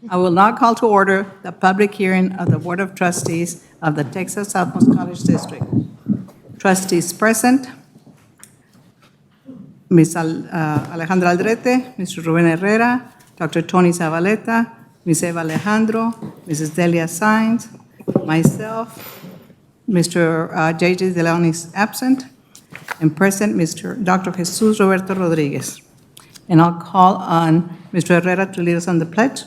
I will now call to order the public hearing of the Board of Trustees of the Texas Southmost College District. Trustees present, Ms. Alejandra Aldrete, Mr. Ruben Herrera, Dr. Tony Zavaleta, Ms. Eva Alejandro, Mrs. Delia Sainz, myself, Mr. J.J. De Leon is absent, and present Dr. Jesus Roberto Rodriguez. And I'll call on Mr. Herrera to lead us on the pledge.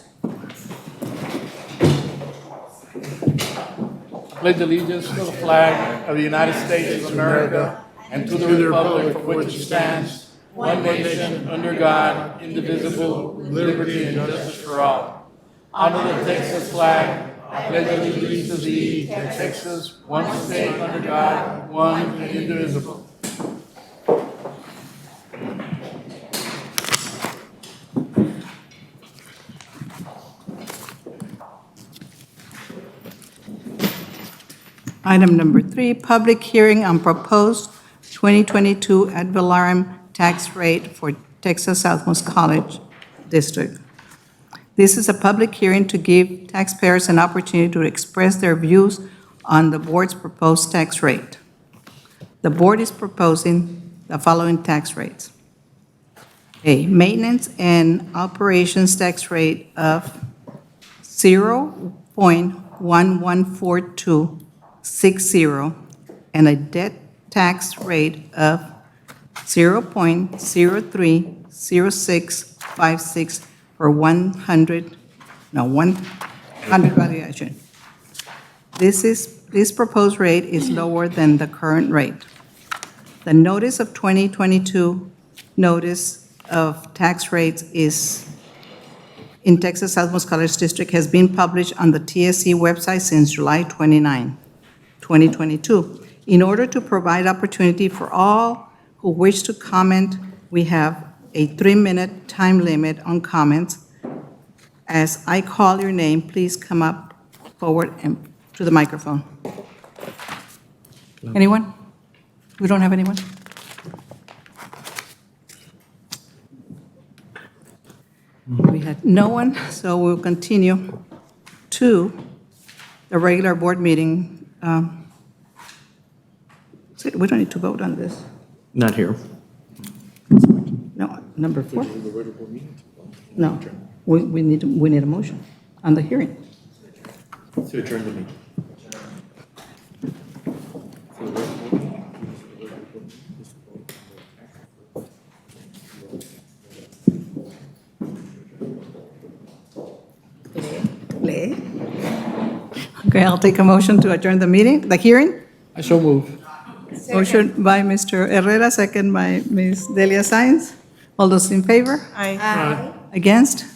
Pledge allegiance to the flag of the United States of America and to the republic for which it stands, one nation, under God, indivisible, with liberty and justice for all. Honor the Texas flag. I pledge allegiance to thee, Texas, one state under God, one and indivisible. Item number 3, public hearing on proposed 2022 ad valorem tax rate for Texas Southmost College District. This is a public hearing to give taxpayers an opportunity to express their views on the board's proposed tax rate. The board is proposing the following tax rates. A maintenance and operations tax rate of 0.114260 and a debt tax rate of 0.030656 for 100 valuation. This proposed rate is lower than the current rate. The notice of 2022 notice of tax rates is in Texas Southmost College District has been published on the TSC website since July 29, 2022. In order to provide opportunity for all who wish to comment, we have a 3-minute time limit on comments. As I call your name, please come up forward and to the microphone. Anyone? We don't have anyone? We had no one, so we'll continue to the regular board meeting. So we don't need to vote on this. Not here. No, number 4? No, we need a motion on the hearing. To adjourn the meeting. Okay, I'll take a motion to adjourn the meeting, the hearing. I so move. Motion by Mr. Herrera, second by Ms. Delia Sainz. All those in favor? Aye. Against?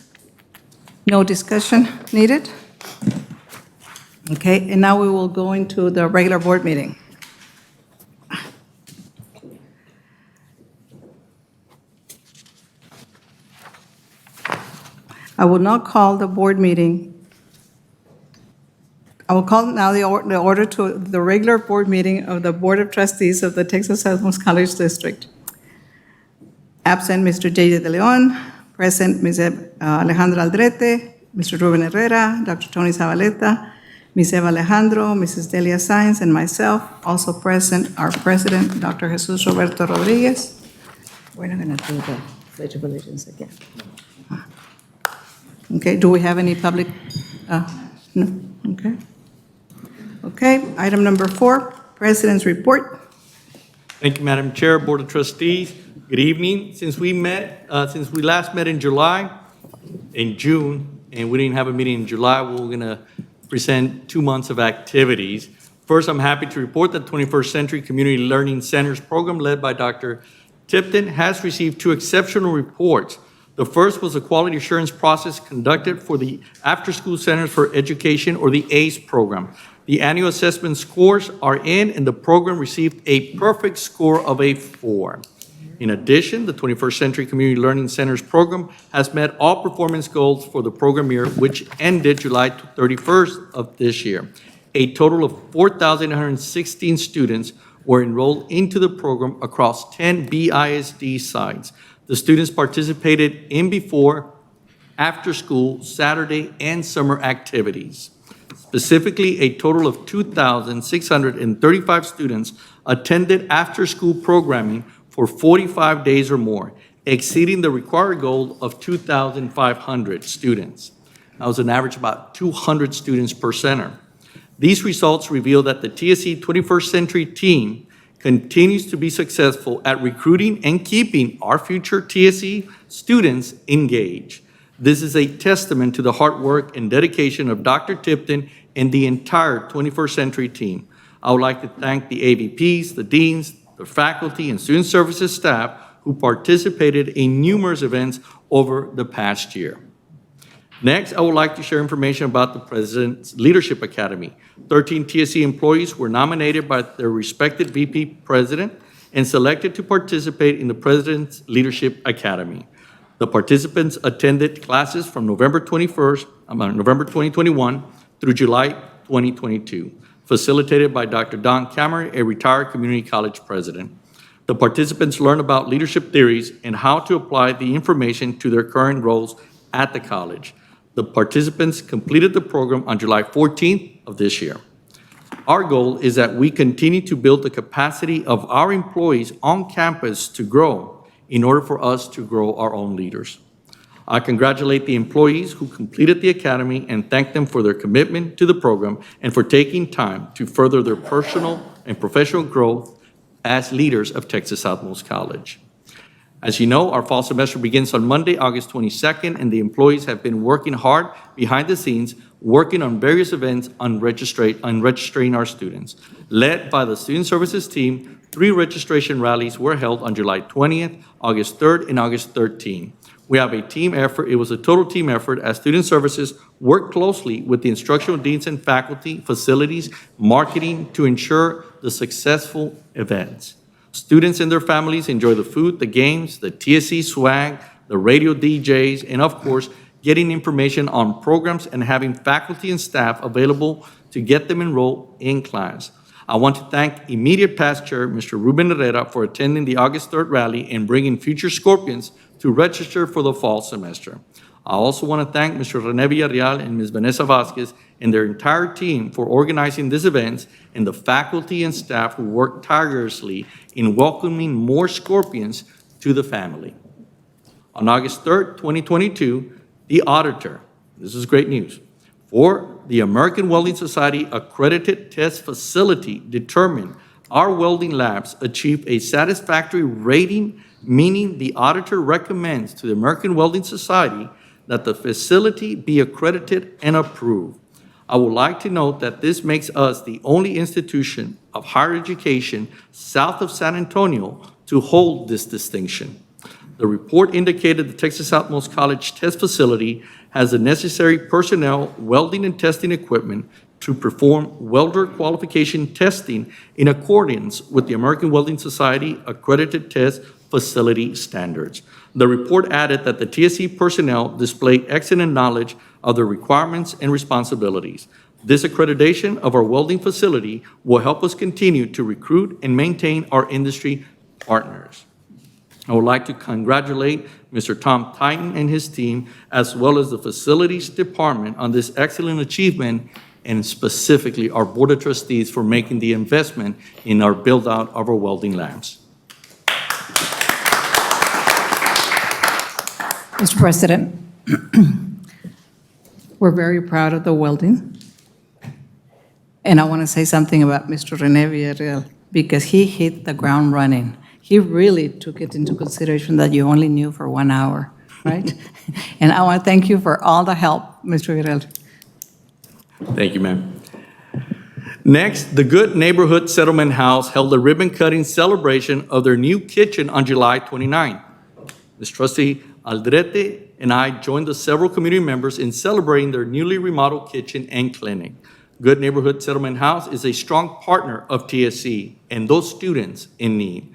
No discussion needed? Okay, and now we will go into the regular board meeting. I will now call the board meeting. I will call now the order to the regular board meeting of the Board of Trustees of the Texas Southmost College District. Absent Mr. J.J. De Leon, present Ms. Alejandra Aldrete, Mr. Ruben Herrera, Dr. Tony Zavaleta, Ms. Eva Alejandro, Mrs. Delia Sainz, and myself. Also present our president, Dr. Jesus Roberto Rodriguez. We're not going to do the Pledge of Allegiance again. Okay, do we have any public? No, okay. Okay, item number 4, President's Report. Thank you, Madam Chair, Board of Trustees. Good evening. Since we last met in June, and we didn't have a meeting in July, we're going to present 2 months of activities. First, I'm happy to report that 21st Century Community Learning Centers program led by Dr. Tipton has received 2 exceptional reports. The first was a quality assurance process conducted for the After School Centers for Education, or the ACE program. The annual assessment scores are in, and the program received a perfect score of a 4. In addition, the 21st Century Community Learning Centers program has met all performance goals for the program year, which ended July 31st of this year. A total of 4,116 students were enrolled into the program across 10 BISD sites. The students participated in before, after-school, Saturday, and summer activities. Specifically, a total of 2,635 students attended after-school programming for 45 days or more, exceeding the required goal of 2,500 students. That was an average of about 200 students per center. These results reveal that the TSC 21st Century team continues to be successful at recruiting and keeping our future TSC students engaged. This is a testament to the hard work and dedication of Dr. Tipton and the entire 21st Century team. I would like to thank the AVPs, the deans, the faculty, and student services staff who participated in numerous events over the past year. Next, I would like to share information about the President's Leadership Academy. 13 TSC employees were nominated by their respected VP president and selected to participate in the President's Leadership Academy. The participants attended classes from November 2021 through July 2022, facilitated by Dr. Don Cameron, a retired community college president. The participants learned about leadership theories and how to apply the information to their current roles at the college. The participants completed the program on July 14th of this year. Our goal is that we continue to build the capacity of our employees on campus to grow in order for us to grow our own leaders. I congratulate the employees who completed the academy and thank them for their commitment to the program and for taking time to further their personal and professional growth as leaders of Texas Southmost College. As you know, our fall semester begins on Monday, August 22nd, and the employees have been working hard behind the scenes, working on various events on registering our students. Led by the Student Services team, 3 registration rallies were held on July 20th, August 3rd, and August 13th. We have a team effort. It was a total team effort as Student Services worked closely with the instructional deans and faculty, facilities, marketing to ensure the successful events. Students and their families enjoy the food, the games, the TSC swag, the radio DJs, and of course, getting information on programs and having faculty and staff available to get them enrolled in class. I want to thank immediate past chair, Mr. Ruben Herrera, for attending the August 3rd rally and bringing future Scorpions to register for the fall semester. I also want to thank Mr. Rene Villarreal and Ms. Vanessa Vasquez and their entire team for organizing these events and the faculty and staff who worked tirelessly in welcoming more Scorpions to the family. On August 3rd, 2022, the auditor, this is great news, for the American Welding Society accredited test facility determined our welding labs achieved a satisfactory rating, meaning the auditor recommends to the American Welding Society that the facility be accredited and approved. I would like to note that this makes us the only institution of higher education south of San Antonio to hold this distinction. The report indicated the Texas Southmost College test facility has the necessary personnel, welding and testing equipment to perform welder qualification testing in accordance with the American Welding Society accredited test facility standards. The report added that the TSC personnel displayed excellent knowledge of the requirements and responsibilities. This accreditation of our welding facility will help us continue to recruit and maintain our industry partners. I would like to congratulate Mr. Tom Titan and his team, as well as the facilities department on this excellent achievement, and specifically our Board of Trustees for making the investment in our build-out of our welding labs. Mr. President, we're very proud of the welding. And I want to say something about Mr. Rene Villarreal, because he hit the ground running. He really took it into consideration that you only knew for 1 hour, right? And I want to thank you for all the help, Mr. Villarreal. Thank you, ma'am. Next, the Good Neighborhood Settlement House held a ribbon-cutting celebration of their new kitchen on July 29. Ms. Trustee Aldrete and I joined the several community members in celebrating their newly remodeled kitchen and clinic. Good Neighborhood Settlement House is a strong partner of TSC and those students in need.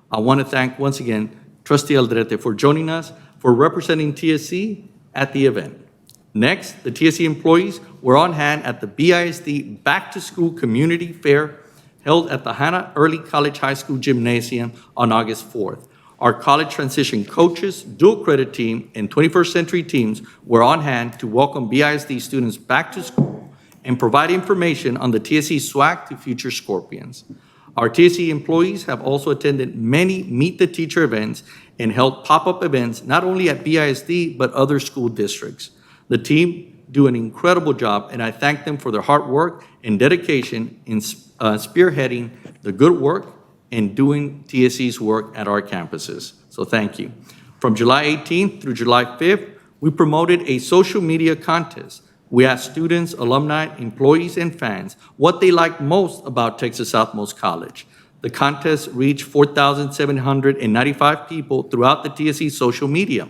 I want to thank once again Trustee Aldrete for joining us, for representing TSC at the event. Next, the TSC employees were on hand at the BISD Back to School Community Fair held at the Hannah Early College High School Gymnasium on August 4th. Our college transition coaches, dual credit team, and 21st century teams were on hand to welcome BISD students back to school and provide information on the TSC swag to future Scorpions. Our TSC employees have also attended many Meet the Teacher events and held pop-up events not only at BISD but other school districts. The team do an incredible job, and I thank them for their hard work and dedication in spearheading the good work and doing TSC's work at our campuses. So thank you. From July 18th through July 5th, we promoted a social media contest. We asked students, alumni, employees, and fans what they liked most about Texas Southmost College. The contest reached 4,795 people throughout the TSC social media.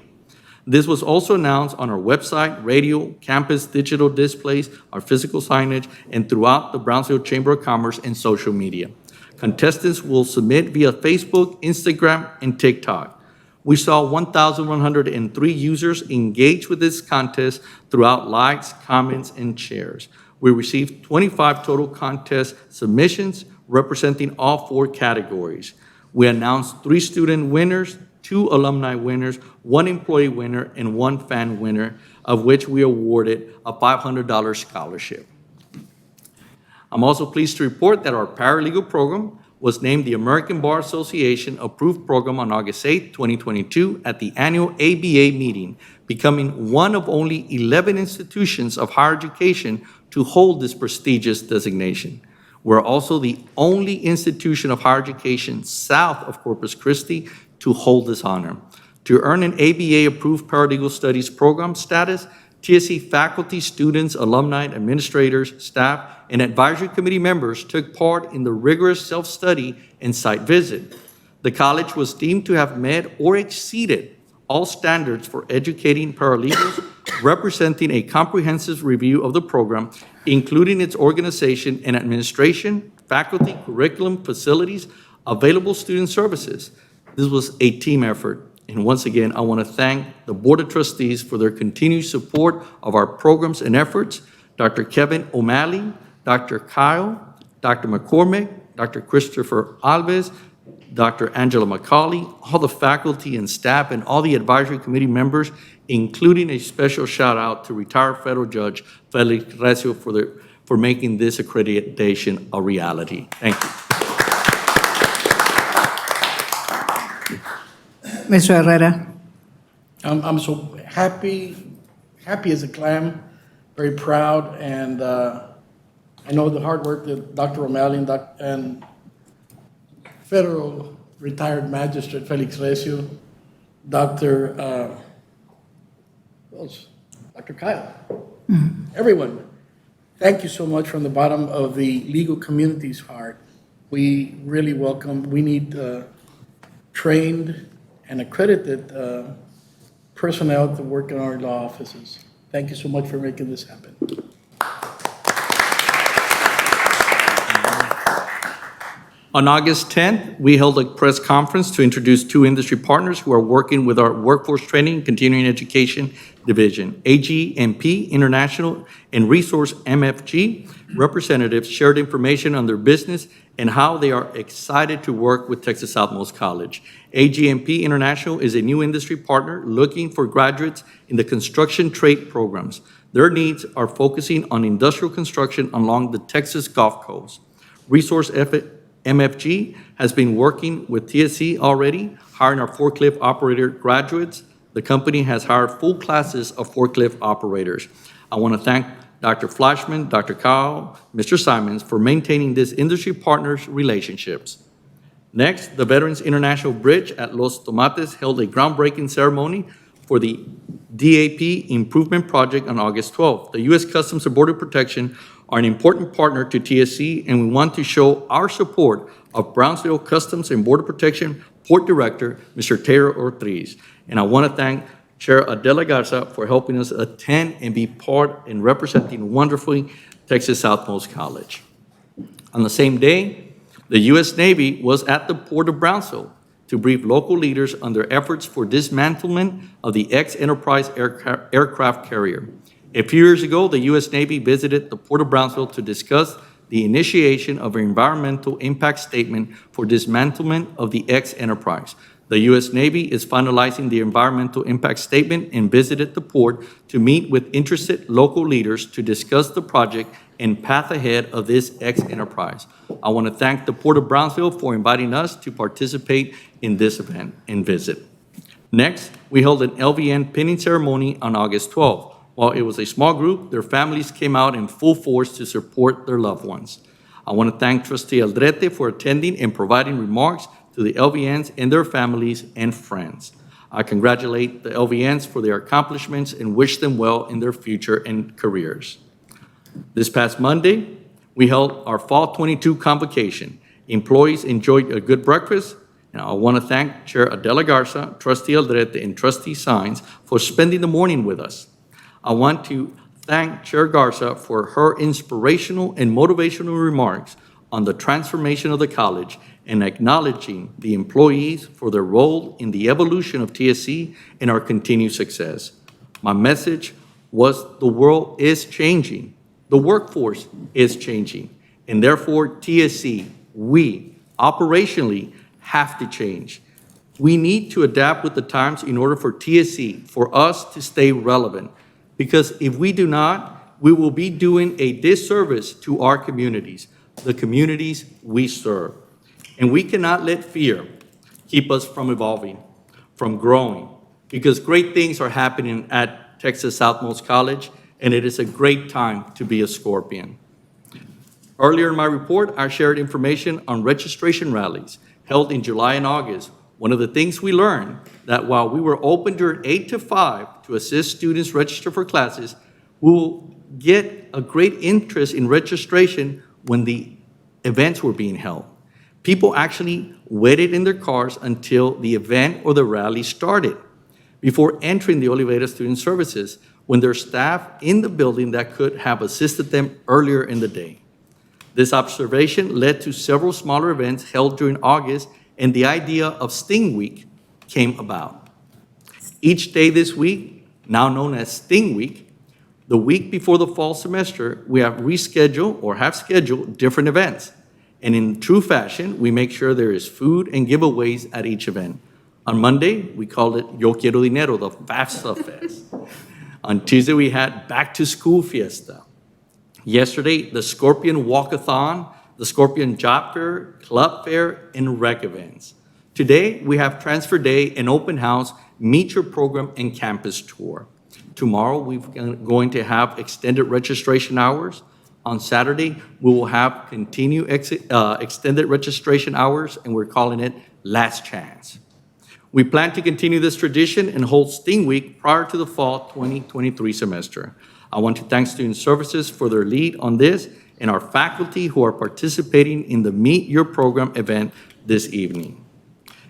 This was also announced on our website, radio, campus digital displays, our physical signage, and throughout the Brownsville Chamber of Commerce and social media. Contestants will submit via Facebook, Instagram, and TikTok. We saw 1,103 users engage with this contest throughout likes, comments, and shares. We received 25 total contest submissions representing all 4 categories. We announced 3 student winners, 2 alumni winners, 1 employee winner, and 1 fan winner, of which we awarded a $500 scholarship. I'm also pleased to report that our paralegal program was named the American Bar Association approved program on August 8, 2022 at the annual ABA meeting, becoming one of only 11 institutions of higher education to hold this prestigious designation. We're also the only institution of higher education south of Corpus Christi to hold this honor. To earn an ABA-approved paralegal studies program status, TSC faculty, students, alumni, administrators, staff, and advisory committee members took part in the rigorous self-study and site visit. The college was deemed to have met or exceeded all standards for educating paralegals, representing a comprehensive review of the program, including its organization and administration, faculty, curriculum, facilities, available student services. This was a team effort. And once again, I want to thank the Board of Trustees for their continued support of our programs and efforts. Dr. Kevin O'Malley, Dr. Kyle, Dr. McCormick, Dr. Christopher Alves, Dr. Angela McCauley, all the faculty and staff, and all the advisory committee members, including a special shout out to retired federal judge Felix Recio for making this accreditation a reality. Thank you. Mr. Herrera. I'm so happy as a clam, very proud, and I know the hard work that Dr. O'Malley and federal retired magistrate Felix Recio, Dr. Kyle, everyone. Thank you so much from the bottom of the legal community's heart. We really welcome, we need trained and accredited personnel to work in our law offices. Thank you so much for making this happen. On August 10th, we held a press conference to introduce 2 industry partners who are working with our Workforce Training and Continuing Education Division. AGMP International and Resource MFG representatives shared information on their business and how they are excited to work with Texas Southmost College. AGMP International is a new industry partner looking for graduates in the construction trade programs. Their needs are focusing on industrial construction along the Texas Gulf Coast. Resource MFG has been working with TSC already, hiring our forklift operator graduates. The company has hired full classes of forklift operators. I want to thank Dr. Flashman, Dr. Kyle, Mr. Simons for maintaining this industry partners relationships. Next, the Veterans International Bridge at Los Tomates held a groundbreaking ceremony for the DAP Improvement Project on August 12th. The U.S. Customs and Border Protection are an important partner to TSC, and we want to show our support of Brownsville Customs and Border Protection Port Director, Mr. Taylor Ortiz. And I want to thank Chair Adela Garza for helping us attend and be part and representing wonderfully Texas Southmost College. On the same day, the U.S. Navy was at the Port of Brownsville to brief local leaders on their efforts for dismantlement of the X-Enterprise aircraft carrier. A few years ago, the U.S. Navy visited the Port of Brownsville to discuss the initiation of an environmental impact statement for dismantlement of the X-Enterprise. The U.S. Navy is finalizing the environmental impact statement and visited the port to meet with interested local leaders to discuss the project and path ahead of this enterprise. I want to thank the Port of Brownsville for inviting us to participate in this event and visit. Next, we held an LVN pinning ceremony on August 12th. While it was a small group, their families came out in full force to support their loved ones. I want to thank Trustee Aldrete for attending and providing remarks to the LVNs and their families and friends. I congratulate the LVNs for their accomplishments and wish them well in their future and careers. This past Monday, we held our Fall 22 convocation. Employees enjoyed a good breakfast, and I want to thank Chair Adela Garza, Trustee Aldrete, and Trustee Sines for spending the morning with us. I want to thank Chair Garza for her inspirational and motivational remarks on the transformation of the college and acknowledging the employees for their role in the evolution of TSC and our continued success. My message was the world is changing, the workforce is changing, and therefore TSC, we operationally have to change. We need to adapt with the times in order for TSC, for us to stay relevant, because if we do not, we will be doing a disservice to our communities, the communities we serve. And we cannot let fear keep us from evolving, from growing, because great things are happening at Texas Southmost College, and it is a great time to be a Scorpion. Earlier in my report, I shared information on registration rallies held in July and August. One of the things we learned that while we were open during 8 to 5 to assist students register for classes, we will get a great interest in registration when the events were being held. People actually waited in their cars until the event or the rally started before entering the Olivera Student Services when there's staff in the building that could have assisted them earlier in the day. This observation led to several smaller events held during August, and the idea of Sting Week came about. Each day this week, now known as Sting Week, the week before the fall semester, we have rescheduled or have scheduled different events. And in true fashion, we make sure there is food and giveaways at each event. On Monday, we called it Yo Quiero Dinero, the FAFSA Fest. On Tuesday, we had Back to School Fiesta. Yesterday, the Scorpion Walkathon, the Scorpion Job Fair, Club Fair, and rec events. Today, we have Transfer Day and Open House, Meet Your Program, and Campus Tour. Tomorrow, we're going to have extended registration hours. On Saturday, we will have continued extended registration hours, and we're calling it Last Chance. We plan to continue this tradition and hold Sting Week prior to the fall 2023 semester. I want to thank Student Services for their lead on this and our faculty who are participating in the Meet Your Program event this evening.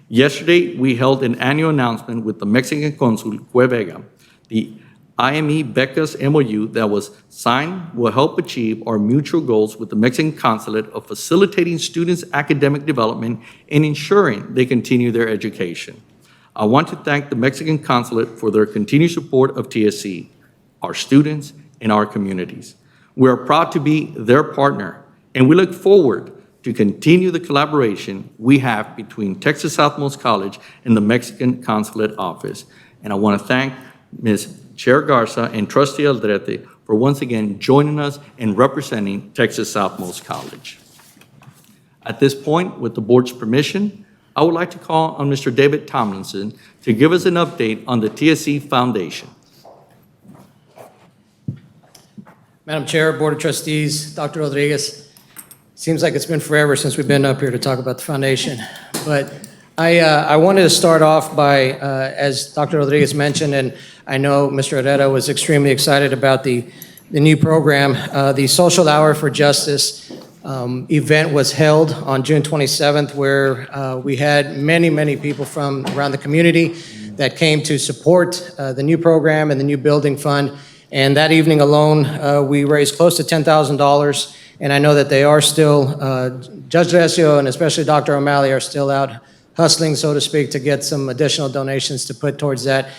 Yesterday, we held an annual announcement with the Mexican Consul, Cue Vega. The IME Becca's MOU that was signed will help achieve our mutual goals with the Mexican Consulate of facilitating students' academic development and ensuring they continue their education. I want to thank the Mexican Consulate for their continued support of TSC, our students, and our communities. We are proud to be their partner, and we look forward to continue the collaboration we have between Texas Southmost College and the Mexican Consulate Office. And I want to thank Ms. Chair Garza and Trustee Aldrete for once again joining us and representing Texas Southmost College. At this point, with the board's permission, I would like to call on Mr. David Tomlinson to give us an update on the TSC Foundation. Madam Chair, Board of Trustees, Dr. Rodriguez, seems like it's been forever since we've been up here to talk about the foundation. But I wanted to start off by, as Dr. Rodriguez mentioned, and I know Mr. Herrera was extremely excited about the new program. The Social Hour for Justice event was held on June 27th, where we had many people from around the community that came to support the new program and the new building fund. And that evening alone, we raised close to $10,000. And I know that they are still, Judge Recio and especially Dr. O'Malley are still out hustling, so to speak, to get some additional donations to put towards that.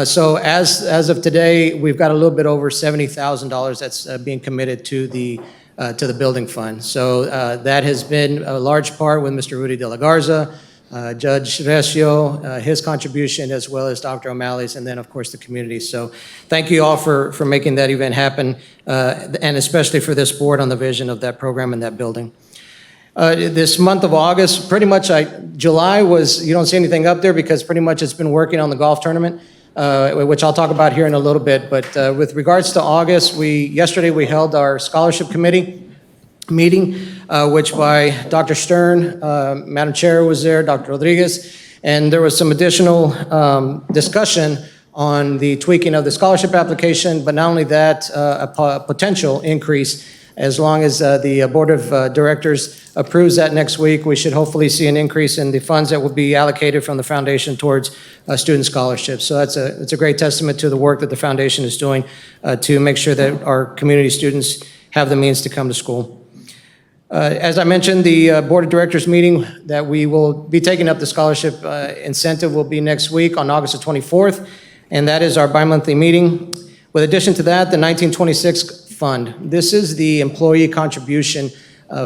So as of today, we've got a little bit over $70,000 that's being committed to the building fund. So that has been a large part with Mr. Rudy De La Garza, Judge Recio, his contribution, as well as Dr. O'Malley's, and then, of course, the community. So thank you all for making that event happen, and especially for this board on the vision of that program and that building. This month of August, pretty much July was, you don't see anything up there because pretty much it's been working on the golf tournament, which I'll talk about here in a little bit. But with regards to August, yesterday we held our scholarship committee meeting, which by Dr. Stern, Madam Chair was there, Dr. Rodriguez, and there was some additional discussion on the tweaking of the scholarship application, but not only that, a potential increase. As long as the Board of Directors approves that next week, we should hopefully see an increase in the funds that will be allocated from the foundation towards student scholarships. So it's a great testament to the work that the foundation is doing to make sure that our community students have the means to come to school. As I mentioned, the Board of Directors meeting that we will be taking up the scholarship incentive will be next week on August the 24th, and that is our bi-monthly meeting. With addition to that, the 1926 fund. This is the employee contribution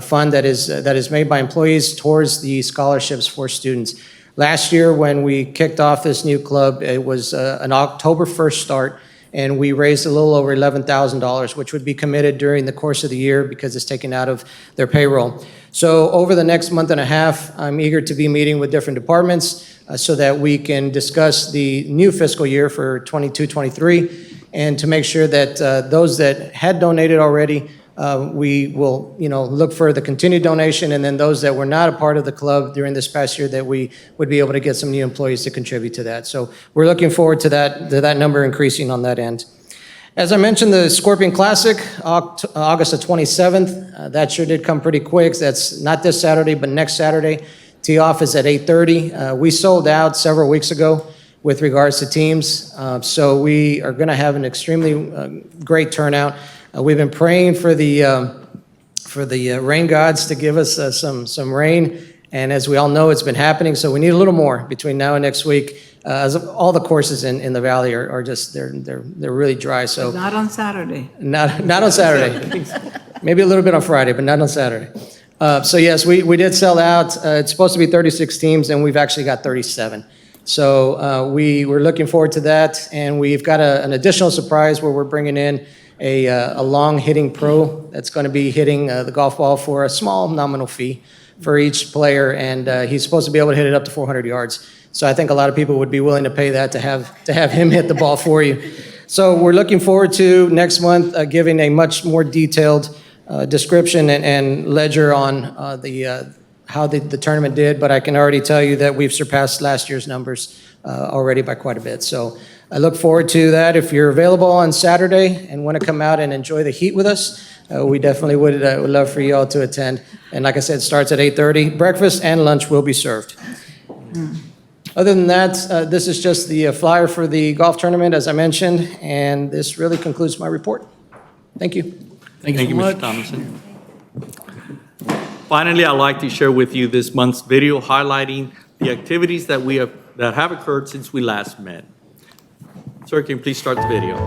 fund that is made by employees towards the scholarships for students. Last year, when we kicked off this new club, it was an October 1st start, and we raised a little over $11,000, which would be committed during the course of the year because it's taken out of their payroll. So over the next month and a half, I'm eager to be meeting with different departments so that we can discuss the new fiscal year for 22-23, and to make sure that those that had donated already, we will, look for the continued donation, and then those that were not a part of the club during this past year, that we would be able to get some new employees to contribute to that. So we're looking forward to that number increasing on that end. As I mentioned, the Scorpion Classic, August the 27th, that sure did come pretty quick. That's not this Saturday, but next Saturday. Tee off is at 8:30. We sold out several weeks ago with regards to teams, so we are going to have an extremely great turnout. We've been praying for the rain gods to give us some rain, and as we all know, it's been happening. So we need a little more between now and next week. As all the courses in the valley are just they're really dry. So Not on Saturday. not on Saturday. Maybe a little bit on Friday, but not on Saturday. So yes, we did sell out. It's supposed to be 36 teams, and we've actually got 37. So we're looking forward to that, and we've got an additional surprise where we're bringing in a long hitting pro that's going to be hitting the golf ball for a small nominal fee for each player, and he's supposed to be able to hit it up to 400 yards. So I think a lot of people would be willing to pay that to have him hit the ball for you. So we're looking forward to next month giving a much more detailed description and ledger on how the tournament did, but I can already tell you that we've surpassed last year's numbers already by quite a bit. So I look forward to that. If you're available on Saturday and want to come out and enjoy the heat with us, we definitely would love for you all to attend. And like I said, it starts at 8:30. Breakfast and lunch will be served. Other than that, this is just the flyer for the golf tournament, as I mentioned, and this really concludes my report. Thank you. Thank you, Mr. Thomason. Finally, I'd like to share with you this month's video highlighting the activities that have occurred since we last met. Sir, can you please start the video?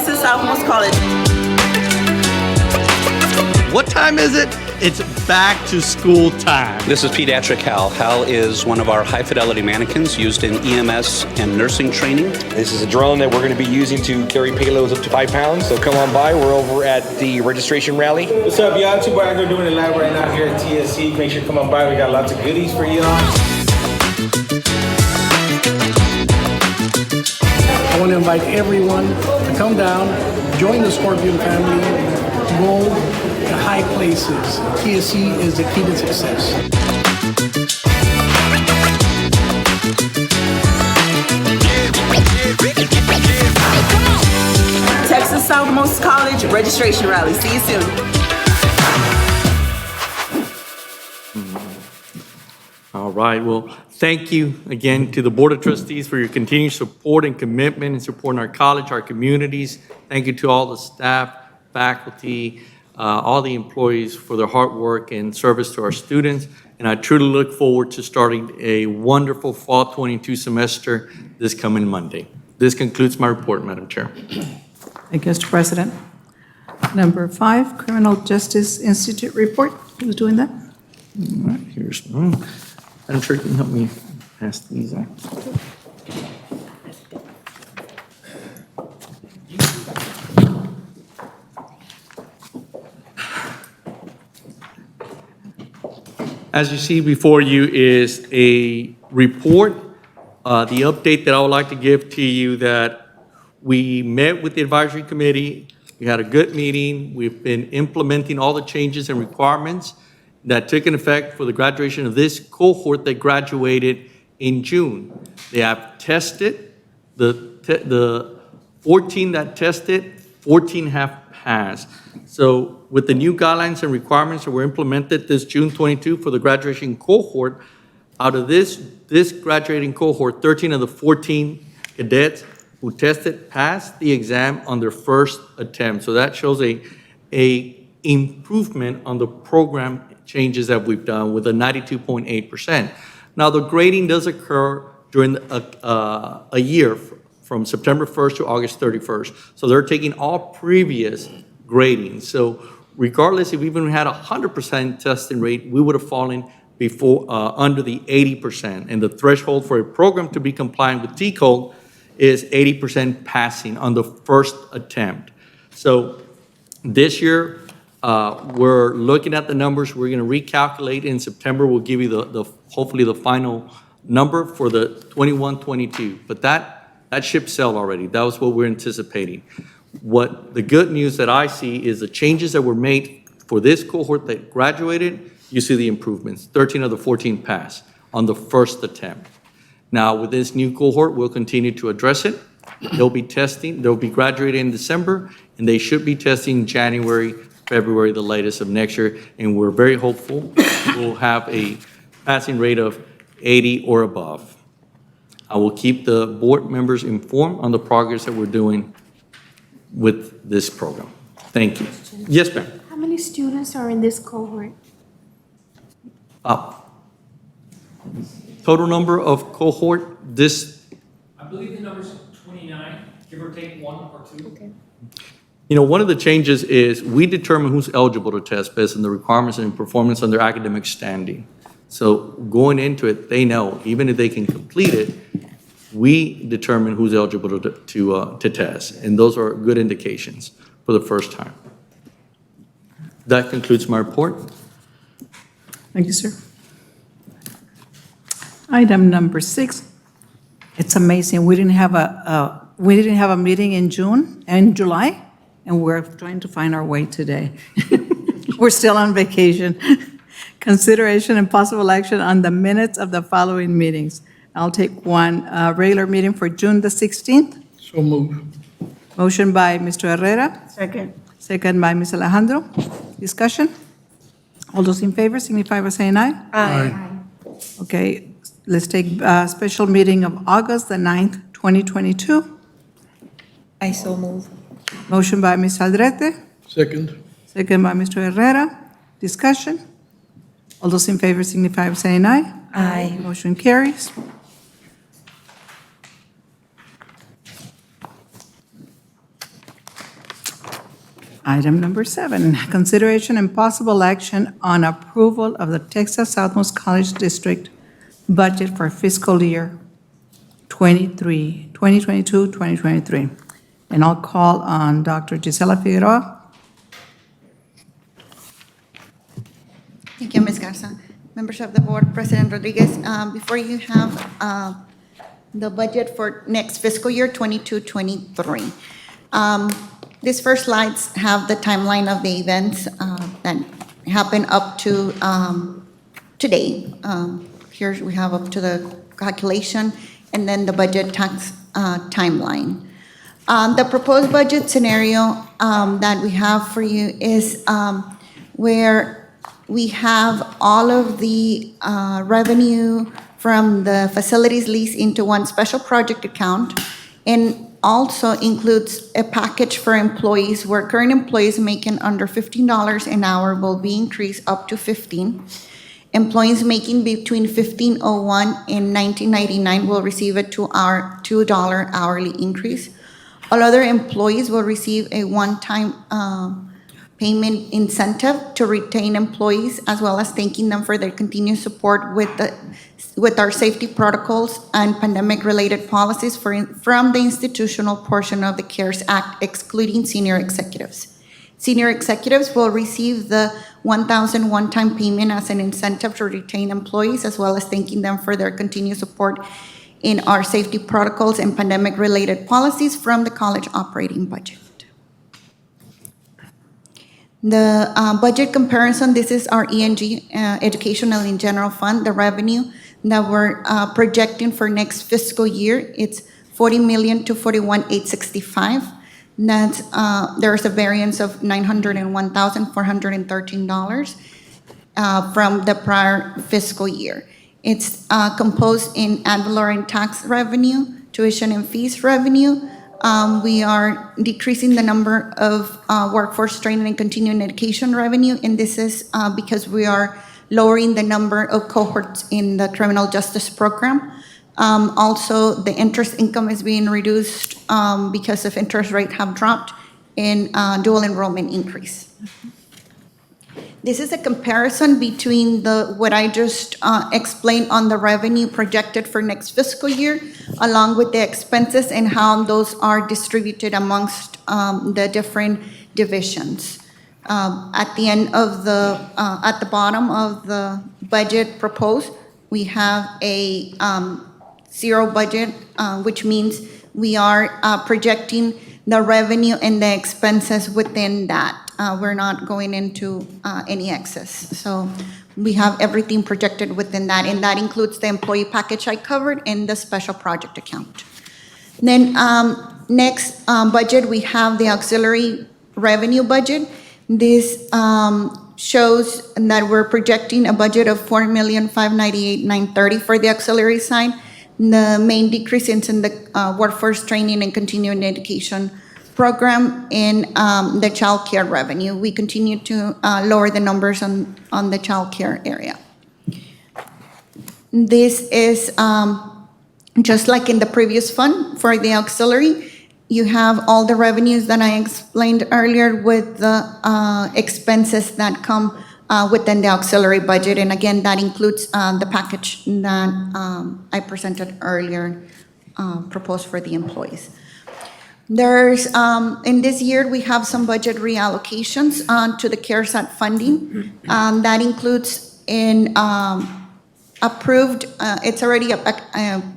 Texas Southmost College. What time is it? It's back to school time. This is Pediatric Hal. Hal is one of our high-fidelity mannequins used in EMS and nursing training. This is a drone that we're going to be using to carry payloads up to 5 pounds. So come on by. We're over at the registration rally. What's up, y'all? Two Boys are doing a live right now here at TSC. Make sure to come on by. We got lots of goodies for y'all. I want to invite everyone to come down, join the Scorpion family, go to high places. TSC is the key to success. Texas Southmost College registration rally. See you soon. All right, well, thank you again to the Board of Trustees for your continued support and commitment and supporting our college, our communities. Thank you to all the staff, faculty, all the employees for their hard work and service to our students. And I truly look forward to starting a wonderful fall 22 semester this coming Monday. This concludes my report, Madam Chair. Thank you, Mr. President. Number 5, Criminal Justice Institute report. Who's doing that? All right, here's one. Madam Chair, can you help me pass these out? As you see before you is a report, the update that I would like to give to you that we met with the advisory committee. We had a good meeting. We've been implementing all the changes and requirements that took an effect for the graduation of this cohort that graduated in June. They have tested, the 14 that tested, 14 have passed. So with the new guidelines and requirements that were implemented this June 22 for the graduation cohort, out of this graduating cohort, 13 of the 14 cadets who tested passed the exam on their first attempt. So that shows a improvement on the program changes that we've done with a 92.8%. Now, the grading does occur during a year from September 1st to August 31st. So they're taking all previous grading. So regardless if we even had a 100% testing rate, we would have fallen before under the 80%. And the threshold for a program to be compliant with T-Code is 80% passing on the first attempt. So this year, we're looking at the numbers. We're going to recalculate in September. We'll give you hopefully the final number for the 21-22. But that ship sailed already. That was what we're anticipating. What the good news that I see is the changes that were made for this cohort that graduated. You see the improvements. 13 of the 14 passed on the first attempt. Now, with this new cohort, we'll continue to address it. They'll be testing. They'll be graduating in December, and they should be testing January, February, the latest of next year, and we're very hopeful we'll have a passing rate of 80 or above. I will keep the board members informed on the progress that we're doing with this program. Thank you. Yes, ma'am. How many students are in this cohort? Total number of cohort, I believe the number's 29, give or take 1 or 2. Okay. You know, one of the changes is we determine who's eligible to test based on the requirements and performance on their academic standing. So going into it, they know, even if they can complete it, we determine who's eligible to test. And those are good indications for the first time. That concludes my report. Thank you, sir. Item number 6. It's amazing. We didn't have a meeting in July, and we're trying to find our way today. We're still on vacation. Consideration and possible action on the minutes of the following meetings. I'll take one regular meeting for June the 16th. So move. Motion by Mr. Herrera. Second. Second by Ms. Alejandro. Discussion? All those in favor signify by saying aye. Aye. Okay, let's take a special meeting of August the 9th, 2022. I so move. Motion by Ms. Aldrete. Second. Second by Mr. Herrera. Discussion? All those in favor signify by saying aye. Aye. Motion carries. Item number 7, consideration and possible action on approval of the Texas Southmost College District budget for fiscal year 2022-2023. And I'll call on Dr. Gisela Figueroa. Thank you, Ms. Garza. Members of the board, President Rodriguez, before you have the budget for next fiscal year, 22-23. These first slides have the timeline of the events that happen up to today. Here we have up to the calculation and then the budget tax timeline. The proposed budget scenario that we have for you is where we have all of the revenue from the facilities lease into one special project account, and also includes a package for employees where current employees making under $15 an hour will be increased up to $15. Employees making between $15.01 and $19.99 will receive a $2 hourly increase. All other employees will receive a one-time payment incentive to retain employees, as well as thanking them for their continued support with our safety protocols and pandemic-related policies from the institutional portion of the CARES Act, excluding senior executives. Senior executives will receive the $1,000 one-time payment as an incentive to retain employees, as well as thanking them for their continued support in our safety protocols and pandemic-related policies from the college operating budget. The budget comparison, this is our ENG, Educational and General Fund, the revenue that we're projecting for next fiscal year. It's $40 million to $41,865. That's, there's a variance of $901,413 from the prior fiscal year. It's composed in ad valorem tax revenue, tuition and fees revenue. We are decreasing the number of workforce training and continuing education revenue, and this is because we are lowering the number of cohorts in the criminal justice program. Also, the interest income is being reduced because of interest rate have dropped and dual enrollment increase. This is a comparison between what I just explained on the revenue projected for next fiscal year, along with the expenses and how those are distributed amongst the different divisions. At the end of at the bottom of the budget proposed, we have a zero budget, which means we are projecting the revenue and the expenses within that. We're not going into any excess. So we have everything projected within that, and that includes the employee package I covered and the special project account. Then next budget, we have the auxiliary revenue budget. This shows that we're projecting a budget of $4,598,930 for the auxiliary side. The main decrease is in the workforce training and continuing education program in the child care revenue. We continue to lower the numbers on the child care area. This is just like in the previous fund for the auxiliary. You have all the revenues that I explained earlier with the expenses that come within the auxiliary budget. And again, that includes the package that I presented earlier, proposed for the employees. There's, in this year, we have some budget reallocations to the CARES Act funding. That includes in approved, it's already,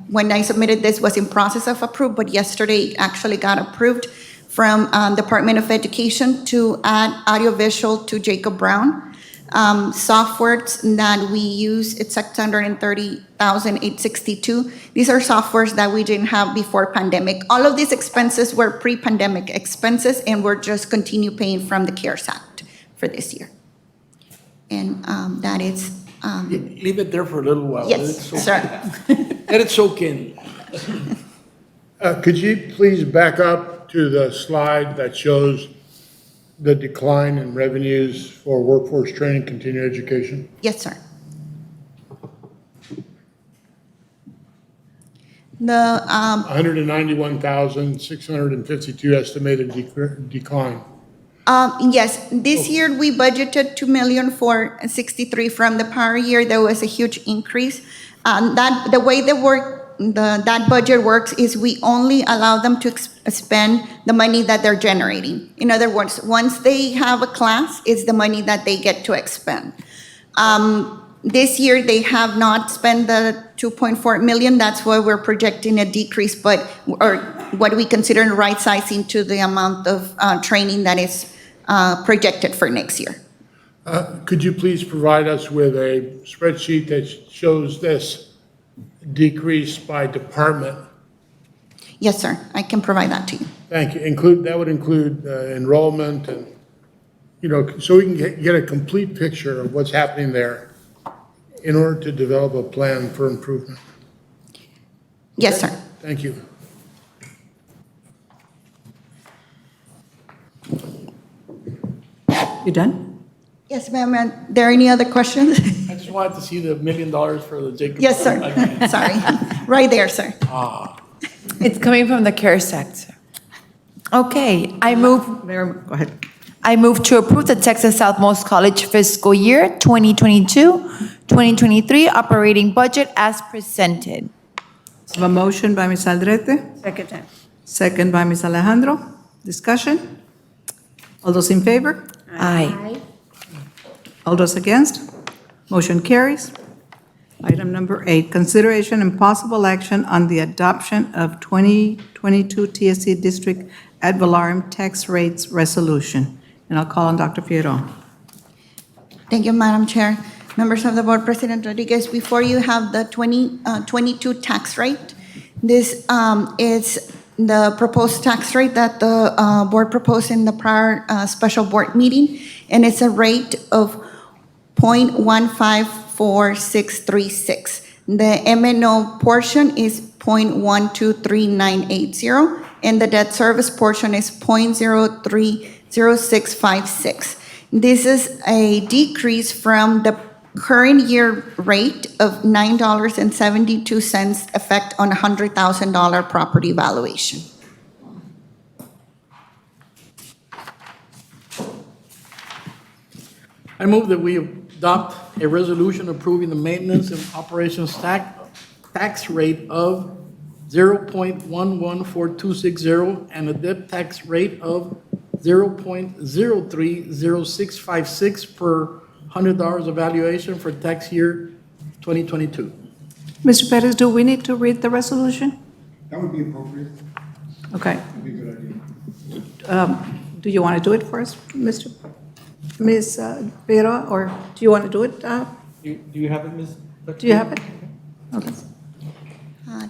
when I submitted this was in process of approved, but yesterday it actually got approved from Department of Education to add audiovisual to Jacob Brown. Softwares that we use, it's $630,862. These are softwares that we didn't have before pandemic. All of these expenses were pre-pandemic expenses, and we're just continue paying from the CARES Act for this year. And that is... Leave it there for a little while. Yes, sir. Let it soak in. Could you please back up to the slide that shows the decline in revenues for workforce training, continuing education? Yes, sir. The 191,652 estimated decline. Yes, this year we budgeted 2,463,000 from the prior year. There was a huge increase. The way that budget works is we only allow them to spend the money that they're generating. In other words, once they have a class, it's the money that they get to expend. This year, they have not spent the 2.4 million. That's why we're projecting a decrease, or what we consider right sizing to the amount of training that is projected for next year. Could you please provide us with a spreadsheet that shows this decrease by department? Yes, sir. I can provide that to you. Thank you. That would include enrollment and, so we can get a complete picture of what's happening there in order to develop a plan for improvement. Yes, sir. Thank you. You done? Yes, ma'am. Are there any other questions? I just wanted to see the $1 million for the Jacob. Yes, sir. Sorry. Right there, sir. It's coming from the CARES Act. Okay, I move. Mayor, go ahead. I move to approve the Texas Southmost College fiscal year 2022-2023 operating budget as presented. So a motion by Ms. Aldrete. Second. Second by Ms. Alejandro. Discussion? All those in favor? Aye. All those against? Motion carries. Item number 8, consideration and possible action on the adoption of 2022 TSC District ad valorem tax rates resolution. And I'll call on Dr. Fierro. Thank you, Madam Chair. Members of the Board, President Rodriguez, before you have the 2022 tax rate. This is the proposed tax rate that the board proposed in the prior special board meeting, and it's a rate of 0.154636. The MNO portion is 0.123980, and the debt service portion is 0.030656. This is a decrease from the current year rate of $9.72 effect on $100,000 property valuation. I move that we adopt a resolution approving the maintenance and operations tax rate of 0.114260 and a debt tax rate of 0.030656 per $100 evaluation for tax year 2022. Mr. Perez, do we need to read the resolution? That would be appropriate. Okay. That'd be a good idea. Do you want to do it first, Ms. Fierro, or do you want to do it? Do you have it, Ms.? Do you have it? Okay.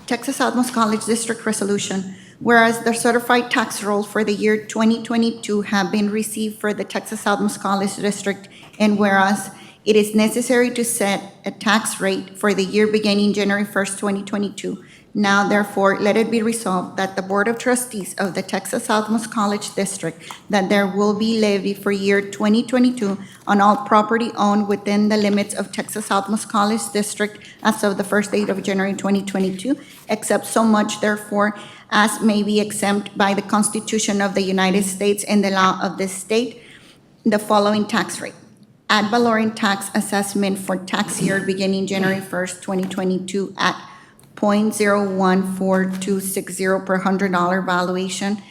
Texas Southmost College District Resolution. Whereas the certified tax rolls for the year 2022 have been received for the Texas Southmost College District, and whereas it is necessary to set a tax rate for the year beginning January 1st, 2022, now therefore let it be resolved that the Board of Trustees of the Texas Southmost College District, that there will be levy for year 2022 on all property owned within the limits of Texas Southmost College District as of the first date of January 2022, except so much therefore as may be exempt by the Constitution of the United States and the law of this state, the following tax rate. Ad valorem tax assessment for tax year beginning January 1st, 2022 at 0.014260 per $100 valuation,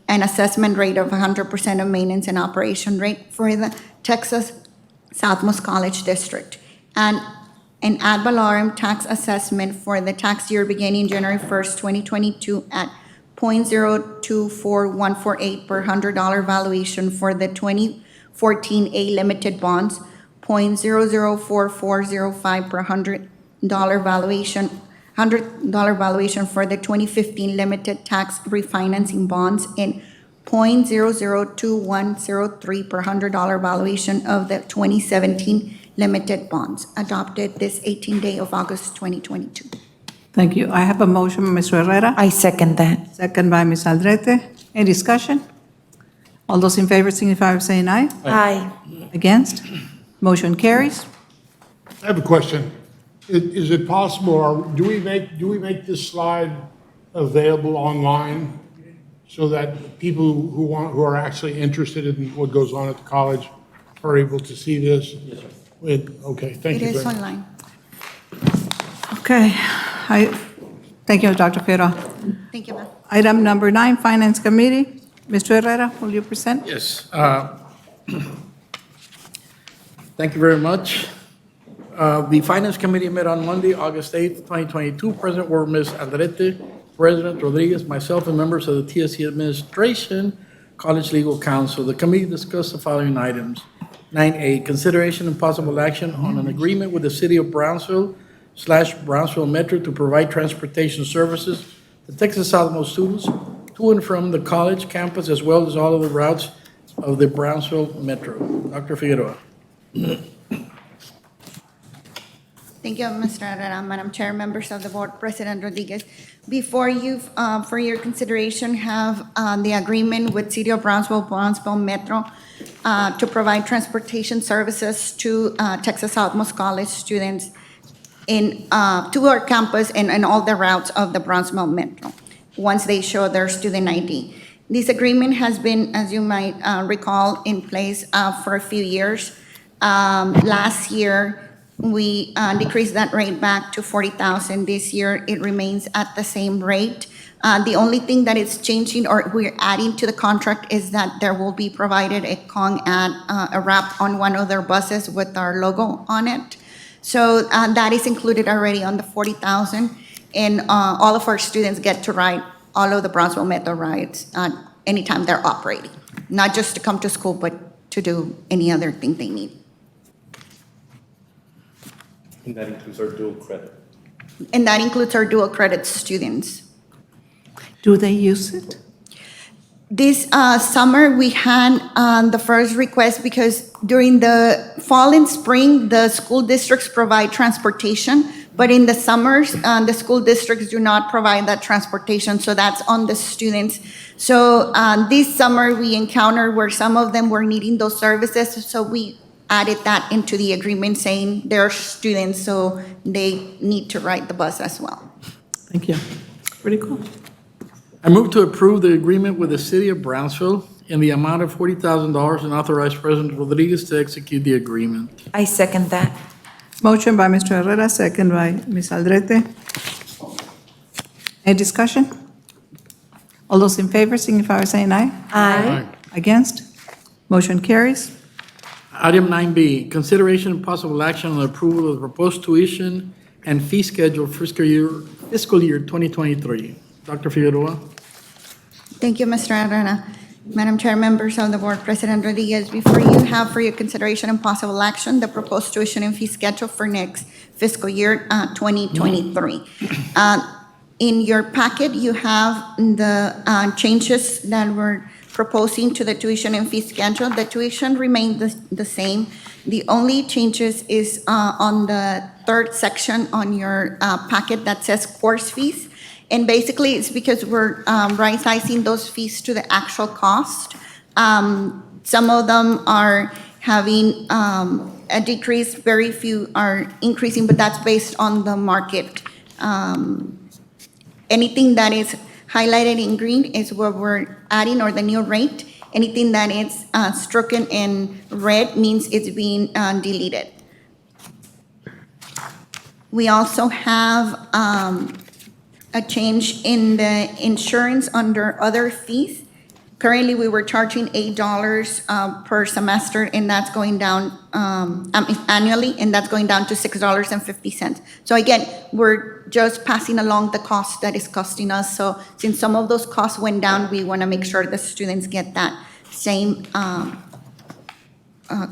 an assessment rate of 100% of maintenance and operation rate for the Texas Southmost College District, and an ad valorem tax assessment for the tax year beginning January 1st, 2022 at 0.024148 per $100 valuation for the 2014A limited bonds, 0.004405 per $100 valuation for the 2015 limited tax refinancing bonds, and 0.002103 per $100 valuation of the 2017 limited bonds, adopted this 18th day of August 2022. Thank you. I have a motion by Mr. Herrera. I second that. Second by Ms. Aldrete. Any discussion? All those in favor signify by saying aye. Aye. Against? Motion carries. I have a question. Is it possible, or do we make this slide available online so that people who are actually interested in what goes on at the college are able to see this? Yes, sir. Okay, thank you It is very much. online. Okay, thank you, Dr. Figueroa. Thank you, ma'am. Item number 9, Finance Committee. Mr. Herrera, will you present? Yes. Thank you very much. The Finance Committee met on Monday, August 8th, 2022. Present were Ms. Aldrete, President Rodriguez, myself, and members of the TSC Administration, College Legal Counsel. The committee discussed the following items. 9A, consideration and possible action on an agreement with the City of Brownsville/Brownsville Metro to provide transportation services to Texas Southmost students to and from the college campus, as well as all of the routes of the Brownsville Metro. Dr. Figueroa. Thank you, Mr. Herrera. Madam Chair, members of the board, President Rodriguez. Before you, for your consideration, have the agreement with City of Brownsville Metro to provide transportation services to Texas Southmost College students to our campus and all the routes of the Brownsville Metro, once they show their student ID. This agreement has been, as you might recall, in place for a few years. Last year, we decreased that rate back to $40,000. This year, it remains at the same rate. The only thing that is changing or we're adding to the contract is that there will be provided a Kong ad, a wrap on one of their buses with our logo on it. So that is included already on the $40,000, and all of our students get to ride all of the Brownsville Metro rides anytime they're operating, not just to come to school, but to do any other thing they need. And that includes our dual credit. And that includes our dual credit students. Do they use it? This summer, we had the first request because during the fall and spring, the school districts provide transportation, but in the summers, the school districts do not provide that transportation, so that's on the students. So this summer, we encountered where some of them were needing those services, so we added that into the agreement saying they're students, so they need to ride the bus as well. Thank you. Pretty cool. I move to approve the agreement with the City of Brownsville in the amount of $40,000 and authorize President Rodriguez to execute the agreement. I second that. Motion by Mr. Herrera, second by Ms. Aldrete. Any discussion? All those in favor signify by saying aye. Aye. Against? Motion carries. Item 9B, consideration and possible action on the approval of the proposed tuition and fee schedule for fiscal year 2023. Dr. Figueroa. Thank you, Mr. Herrera. Madam Chair, members of the board, President Rodriguez, before you have for your consideration and possible action, the proposed tuition and fee schedule for next fiscal year 2023. In your packet, you have the changes that we're proposing to the tuition and fee schedule. The tuition remained the same. The only changes is on the third section on your packet that says course fees. And basically, it's because we're right-sizing those fees to the actual cost. Some of them are having a decrease, very few are increasing, but that's based on the market. Anything that is highlighted in green is what we're adding, or the new rate. Anything that is stricken in red means it's being deleted. We also have a change in the insurance under other fees. Currently, we were charging $8 per semester, and that's going down annually, and that's going down to $6.50. So again, we're just passing along the cost that is costing us. So since some of those costs went down, we want to make sure the students get that same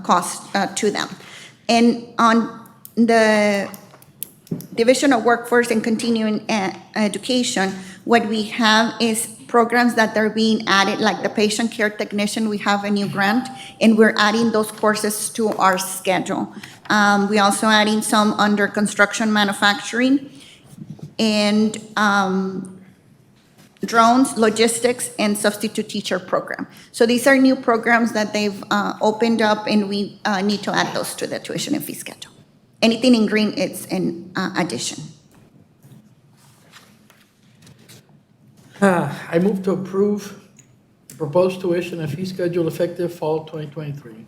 cost to them. And on the Division of Workforce and Continuing Education, what we have is programs that are being added, like the patient care technician. We have a new grant, and we're adding those courses to our schedule. We're also adding some under construction manufacturing and drones, logistics, and substitute teacher program. So these are new programs that they've opened up, and we need to add those to the tuition and fee schedule. Anything in green, it's an addition. I move to approve the proposed tuition and fee schedule effective fall 2023.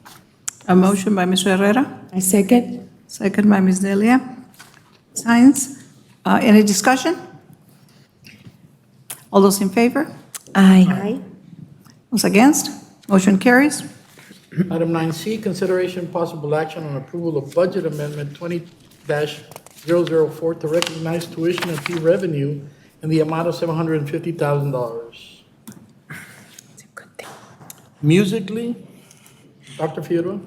A motion by Mr. Herrera, I second. second by Ms. Delia. Science. Any discussion? All those in favor? Aye. Those against? Motion carries. Item 9C, consideration possible action on approval of budget amendment 20-004 to recognize tuition and fee revenue in the amount of $750,000. Musically, Dr. Figueroa.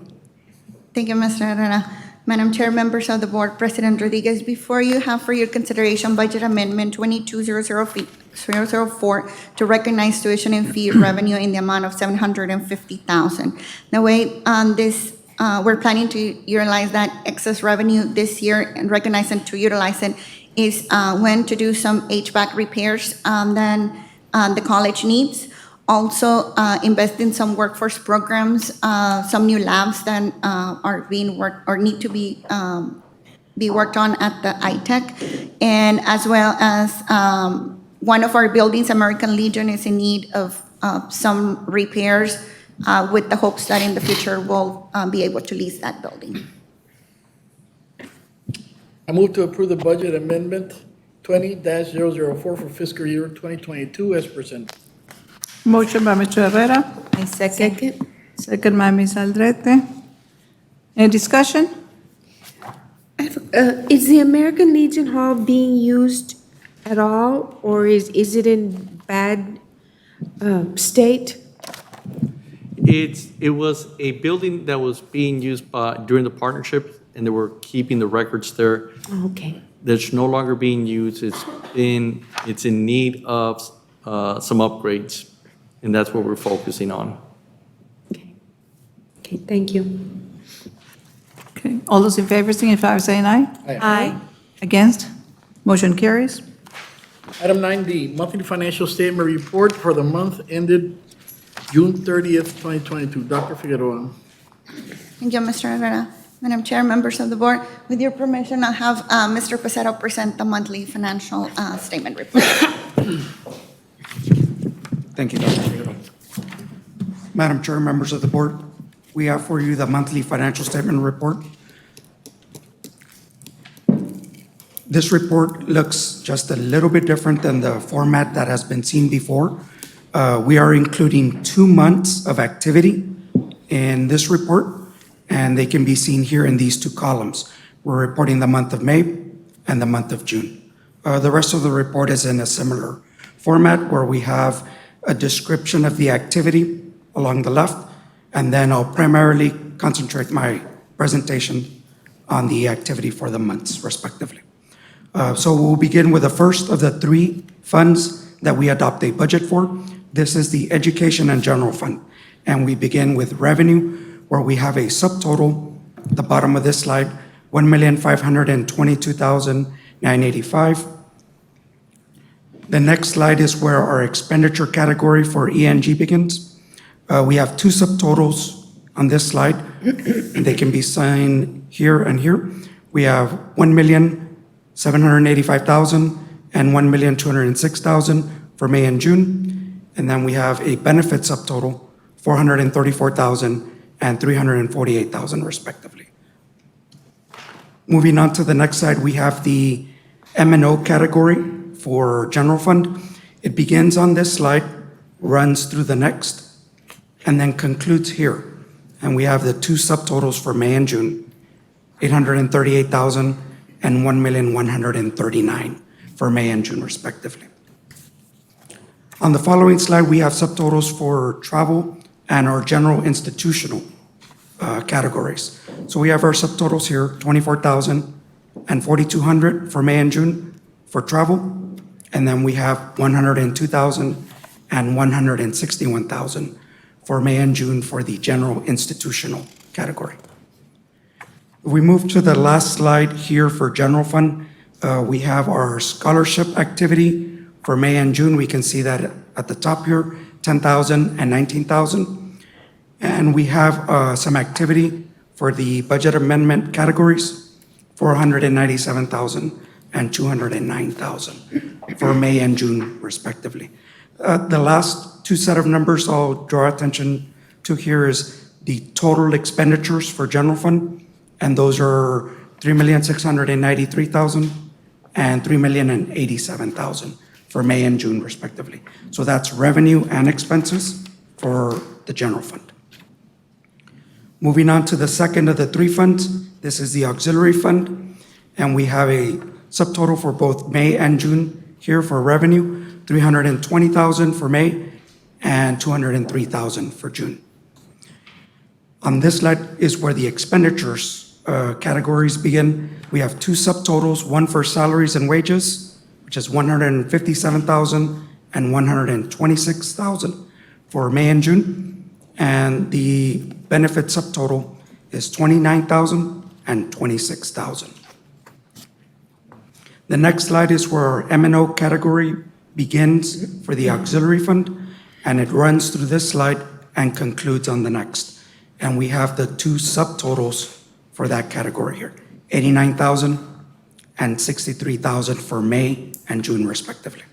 Thank you, Mr. Herrera. Madam Chair, members of the board, President Rodriguez, before you have for your consideration Budget Amendment 22-004 to recognize tuition and fee revenue in the amount of $750,000. The way this, we're planning to utilize that excess revenue this year and recognize and to utilize it is when to do some HVAC repairs then the college needs. Also, invest in some workforce programs, some new labs that are being worked or need to be worked on at the ITech, and as well as one of our buildings, American Legion, is in need of some repairs with the hopes that in the future we'll be able to lease that building. I move to approve the budget amendment 20-004 for fiscal year 2022 as presented. Motion by Mr. Herrera, I second. second by Ms. Aldrete. Any discussion? Is the American Legion Hall being used at all, or is it in bad state? It was a building that was being used during the partnership, and they were keeping the records there. Okay. That's no longer being used. It's in need of some upgrades, and that's what we're focusing on. Okay, thank you. Okay, all those in favor, signify by saying aye. Aye. Against? Motion carries. Item 9D, monthly financial statement report for the month ended June 30th, 2022. Dr. Figueroa. Thank you, Mr. Herrera. Madam Chair, members of the board, with your permission, I'll have Mr. Pizarro present the monthly financial statement report. Thank you, Dr. Figueroa. Madam Chair, members of the board, we have for you the monthly financial statement report. This report looks just a little bit different than the format that has been seen before. We are including 2 months of activity in this report, and they can be seen here in these 2 columns. We're reporting the month of May and the month of June. The rest of the report is in a similar format where we have a description of the activity along the left, and then I'll primarily concentrate my presentation on the activity for the months respectively. So we'll begin with the first of the 3 funds that we adopt a budget for. This is the Education and General Fund. And we begin with revenue, where we have a subtotal at the bottom of this slide, $1,522,985. The next slide is where our expenditure category for ENG begins. We have 2 subtotals on this slide. They can be signed here and here. We have $1,785,000 and $1,206,000 for May and June. And then we have a benefit subtotal, $434,000 and $348,000 respectively. Moving on to the next slide, we have the M&O category for general fund. It begins on this slide, runs through the next, and then concludes here. And we have the 2 subtotals for May and June, $838,000 and $1,139,000 for May and June respectively. On the following slide, we have subtotals for travel and our general institutional categories. So we have our subtotals here, $24,000 and $4,200 for May and June for travel, and then we have $102,000 and $161,000 for May and June for the general institutional category. If we move to the last slide here for general fund, we have our scholarship activity for May and June. We can see that at the top here, $10,000 and $19,000. And we have some activity for the budget amendment categories, $497,000 and $209,000 for May and June respectively. The last two set of numbers I'll draw attention to here is the total expenditures for general fund, and those are $3,693,000 and $3,087,000 for May and June respectively. So that's revenue and expenses for the general fund. Moving on to the second of the three funds, this is the auxiliary fund, and we have a subtotal for both May and June here for revenue, $320,000 for May and $203,000 for June. On this slide is where the expenditures categories begin. We have two subtotals, one for salaries and wages, which is $157,000 and $126,000 for May and June. And the benefit subtotal is $29,000 and $26,000. The next slide is where our M&O category begins for the auxiliary fund, and it runs through this slide and concludes on the next. And we have the two subtotals for that category here, $89,000 and $63,000 for May and June respectively.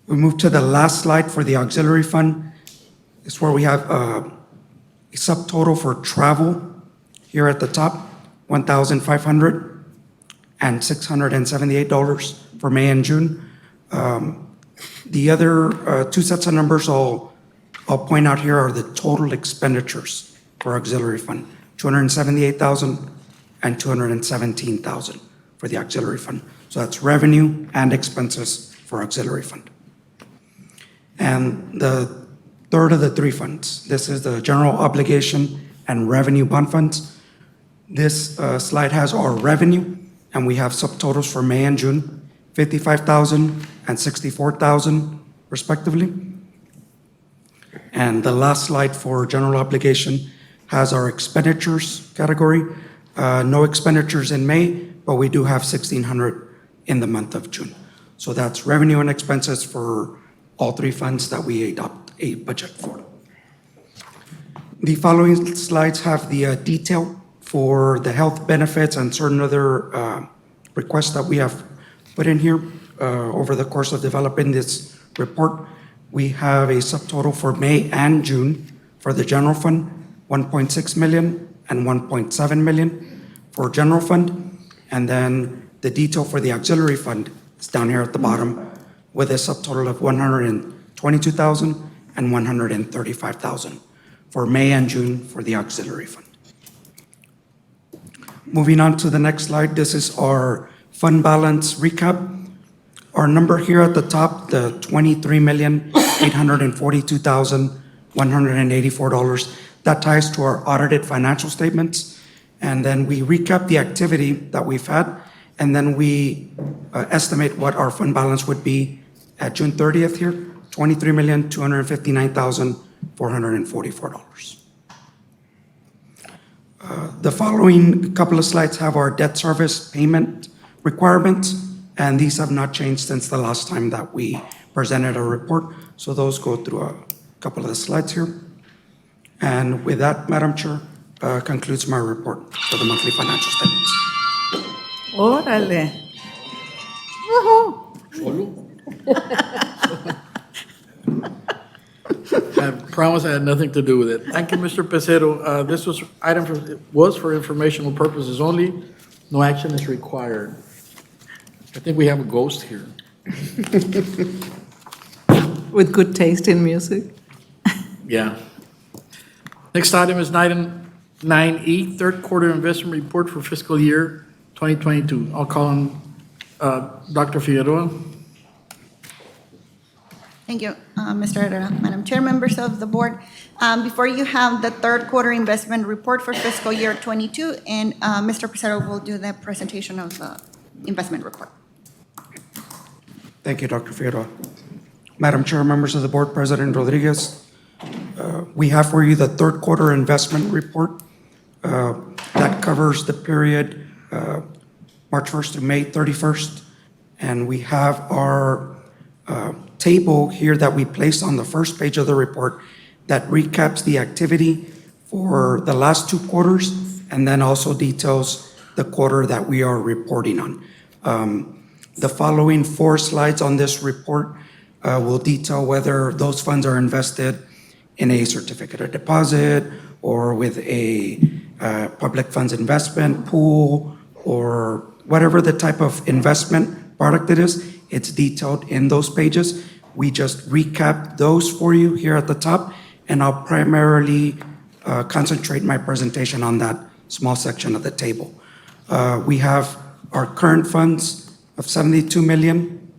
We move to the last slide for the auxiliary fund. It's where we have a subtotal for travel here at the top, $1,500 and $678 for May and June. The other two sets of numbers I'll point out here are the total expenditures for auxiliary fund, $278,000 and $217,000 for the auxiliary fund. So that's revenue and expenses for auxiliary fund. And the third of the three funds, this is the general obligation and revenue bond funds. This slide has our revenue, and we have subtotals for May and June, $55,000 and $64,000 respectively. And the last slide for general obligation has our expenditures category. No expenditures in May, but we do have $1,600 in the month of June. So that's revenue and expenses for all three funds that we adopt a budget for. The following slides have the detail for the health benefits and certain other requests that we have put in here over the course of developing this report. We have a subtotal for May and June for the general fund, $1.6 million and $1.7 million for general fund. And then the detail for the auxiliary fund is down here at the bottom with a subtotal of $122,000 and $135,000 for May and June for the auxiliary fund. Moving on to the next slide, this is our fund balance recap. Our number here at the top, the $23,842,184, that ties to our audited financial statements. And then we recap the activity that we've had, and then we estimate what our fund balance would be at June 30th here, $23,259,444. The following couple of slides have our debt service payment requirements, and these have not changed since the last time that we presented a report. So those go through a couple of the slides here. And with that, Madam Chair, concludes my report for the monthly financial statements. Órale. I promise I had nothing to do with it. Thank you, Mr. Pecero. This was was for informational purposes only. No action is required. I think we have a ghost here. With good taste in music. Yeah. Next item is item 9E, third quarter investment report for fiscal year 2022. I'll call on Dr. Figueroa. Thank you, Mr. Herrera. Madam Chair, members of the board, before you have the third quarter investment report for fiscal year 22, and Mr. Pizarro will do the presentation of the investment report. Thank you, Dr. Figueroa. Madam Chair, members of the board, President Rodriguez, we have for you the third quarter investment report that covers the period March 1st to May 31st. And we have our table here that we placed on the first page of the report that recaps the activity for the last two quarters and then also details the quarter that we are reporting on. The following four slides on this report will detail whether those funds are invested in a certificate of deposit or with a public funds investment pool or whatever the type of investment product it is. It's detailed in those pages. We just recap those for you here at the top, and I'll primarily concentrate my presentation on that small section of the table. We have our current funds of 72 million.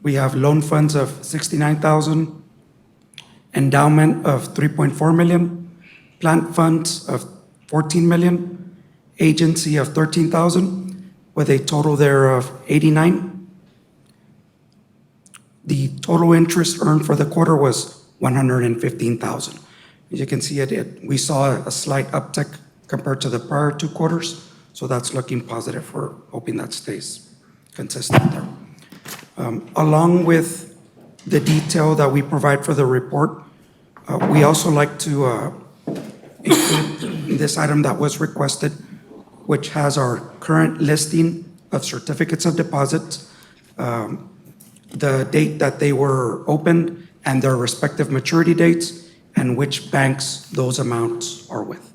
We have loan funds of 69,000, endowment of 3.4 million, plant funds of 14 million, agency of 13,000, with a total there of 89. The total interest earned for the quarter was 115,000. As you can see, we saw a slight uptick compared to the prior 2 quarters, so that's looking positive. We're hoping that stays consistent there. Along with the detail that we provide for the report, we also like to include this item that was requested, which has our current listing of certificates of deposit, the date that they were opened and their respective maturity dates, and which banks those amounts are with.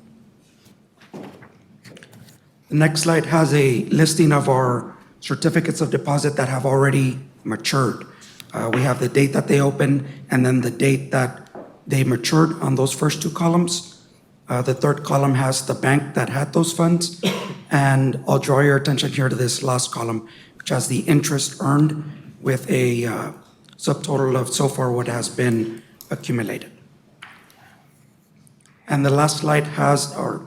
The next slide has a listing of our certificates of deposit that have already matured. We have the date that they opened and then the date that they matured on those first 2 columns. The third column has the bank that had those funds, and I'll draw your attention here to this last column, which has the interest earned with a subtotal of so far what has been accumulated. And the last slide has our,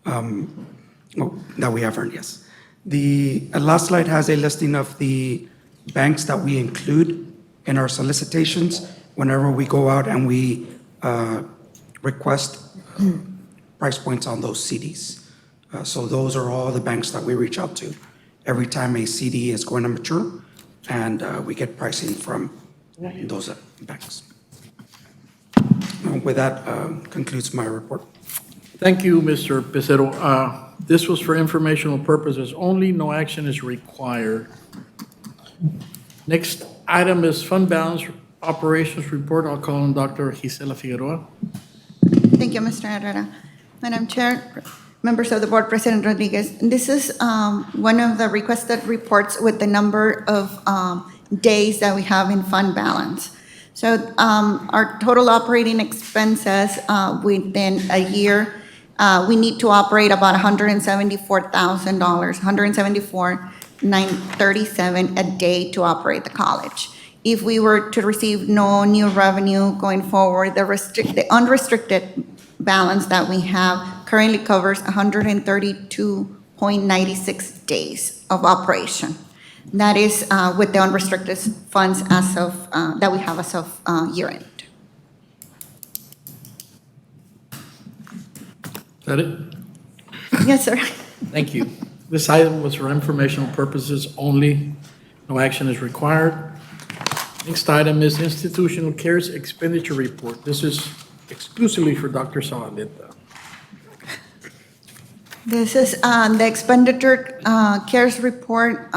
that we have earned, yes. The last slide has a listing of the banks that we include in our solicitations whenever we go out and we request price points on those CDs. So those are all the banks that we reach out to every time a CD is going to mature, and we get pricing from those banks. With that, concludes my report. Thank you, Mr. Pizarro. This was for informational purposes only. No action is required. Next item is fund balance operations report. I'll call on Dr. Gisela Figueroa. Thank you, Mr. Herrera. Madam Chair, members of the board, President Rodriguez, this is one of the requested reports with the number of days that we have in fund balance. So our total operating expenses within a year, we need to operate about $174,000, $174,937 a day to operate the college. If we were to receive no new revenue going forward, the unrestricted balance that we have currently covers 132.96 days of operation. That is with the unrestricted funds as of that we have as of year end. Is that it? Yes, sir. Thank you. This item was for informational purposes only. No action is required. Next item is institutional cares expenditure report. This is exclusively for Dr. Zavaleta. This is the expenditure CARES report,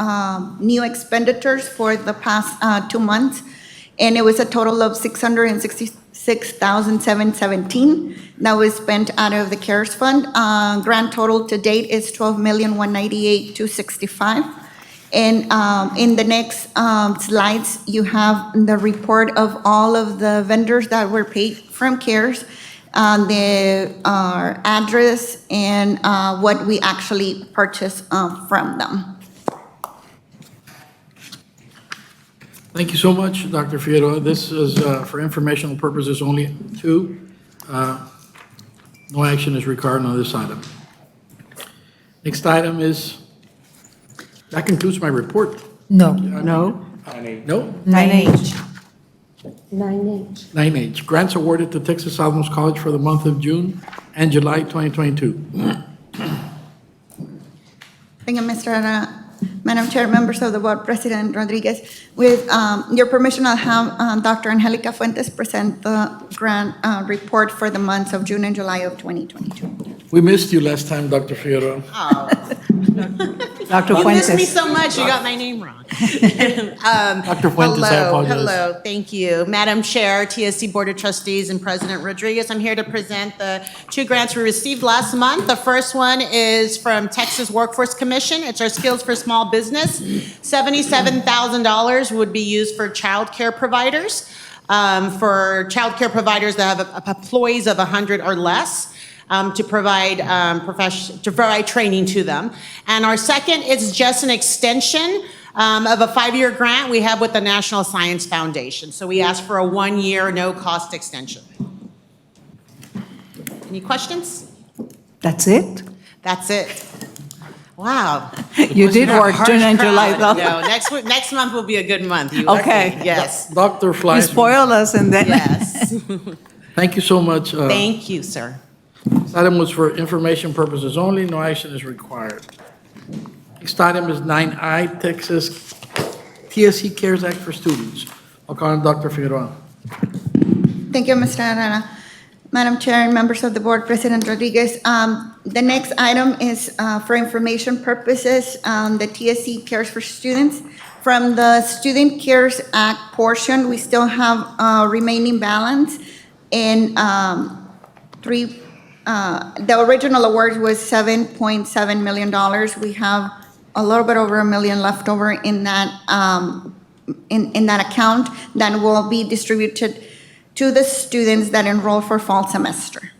new expenditures for the past 2 months, and it was a total of $666,717 that was spent out of the CARES fund. Grand total to date is $12,198,265. And in the next slides, you have the report of all of the vendors that were paid from CARES, our address, and what we actually purchased from them. Thank you so much, Dr. Figueroa. This is for informational purposes only, too. No action is required on this item. Next item is, that concludes my report. No. No? No? 9H. 9H. 9H, grants awarded to Texas Alamos College for the month of June and July 2022. Thank you, Mr. Madam Chair, members of the board, President Rodriguez. With your permission, I'll have Dr. Angelica Fuentes present the grant report for the months of June and July of 2022. We missed you last time, Dr. Figueroa. Oh, Dr. you missed me Fuentes. so much, you got my name wrong. Dr. Fuentes, I apologize. Hello, thank you. Madam Chair, TSC Board of Trustees, and President Rodriguez, I'm here to present the 2 grants we received last month. The first one is from Texas Workforce Commission. It's our Skills for Small Business. $77,000 would be used for childcare providers, that have employees of 100 or less. To provide training to them. And our second is just an extension of a 5-year grant we have with the National Science Foundation. So we asked for a 1-year, no-cost extension. Any questions? That's it? That's it. Wow. You did work June and July, though. No, next month will be a good month. Okay. Yes. Dr. You Fleischman, spoiled us and then. Yes. thank you so much. Thank you, sir. This item was for information purposes only. No action is required. Next item is 9I, Texas TSC CARES Act for Students. I'll call on Dr. Figueroa. Thank you, Mr. Arana. Madam Chair and members of the board, President Rodriguez. The next item is for information purposes, the TSC Cares for Students. From the Student CARES Act portion, we still have a remaining balance in the original award was $7.7 million. We have a little bit over $1 million left over in that in that account that will be distributed to the students that enroll for fall semester.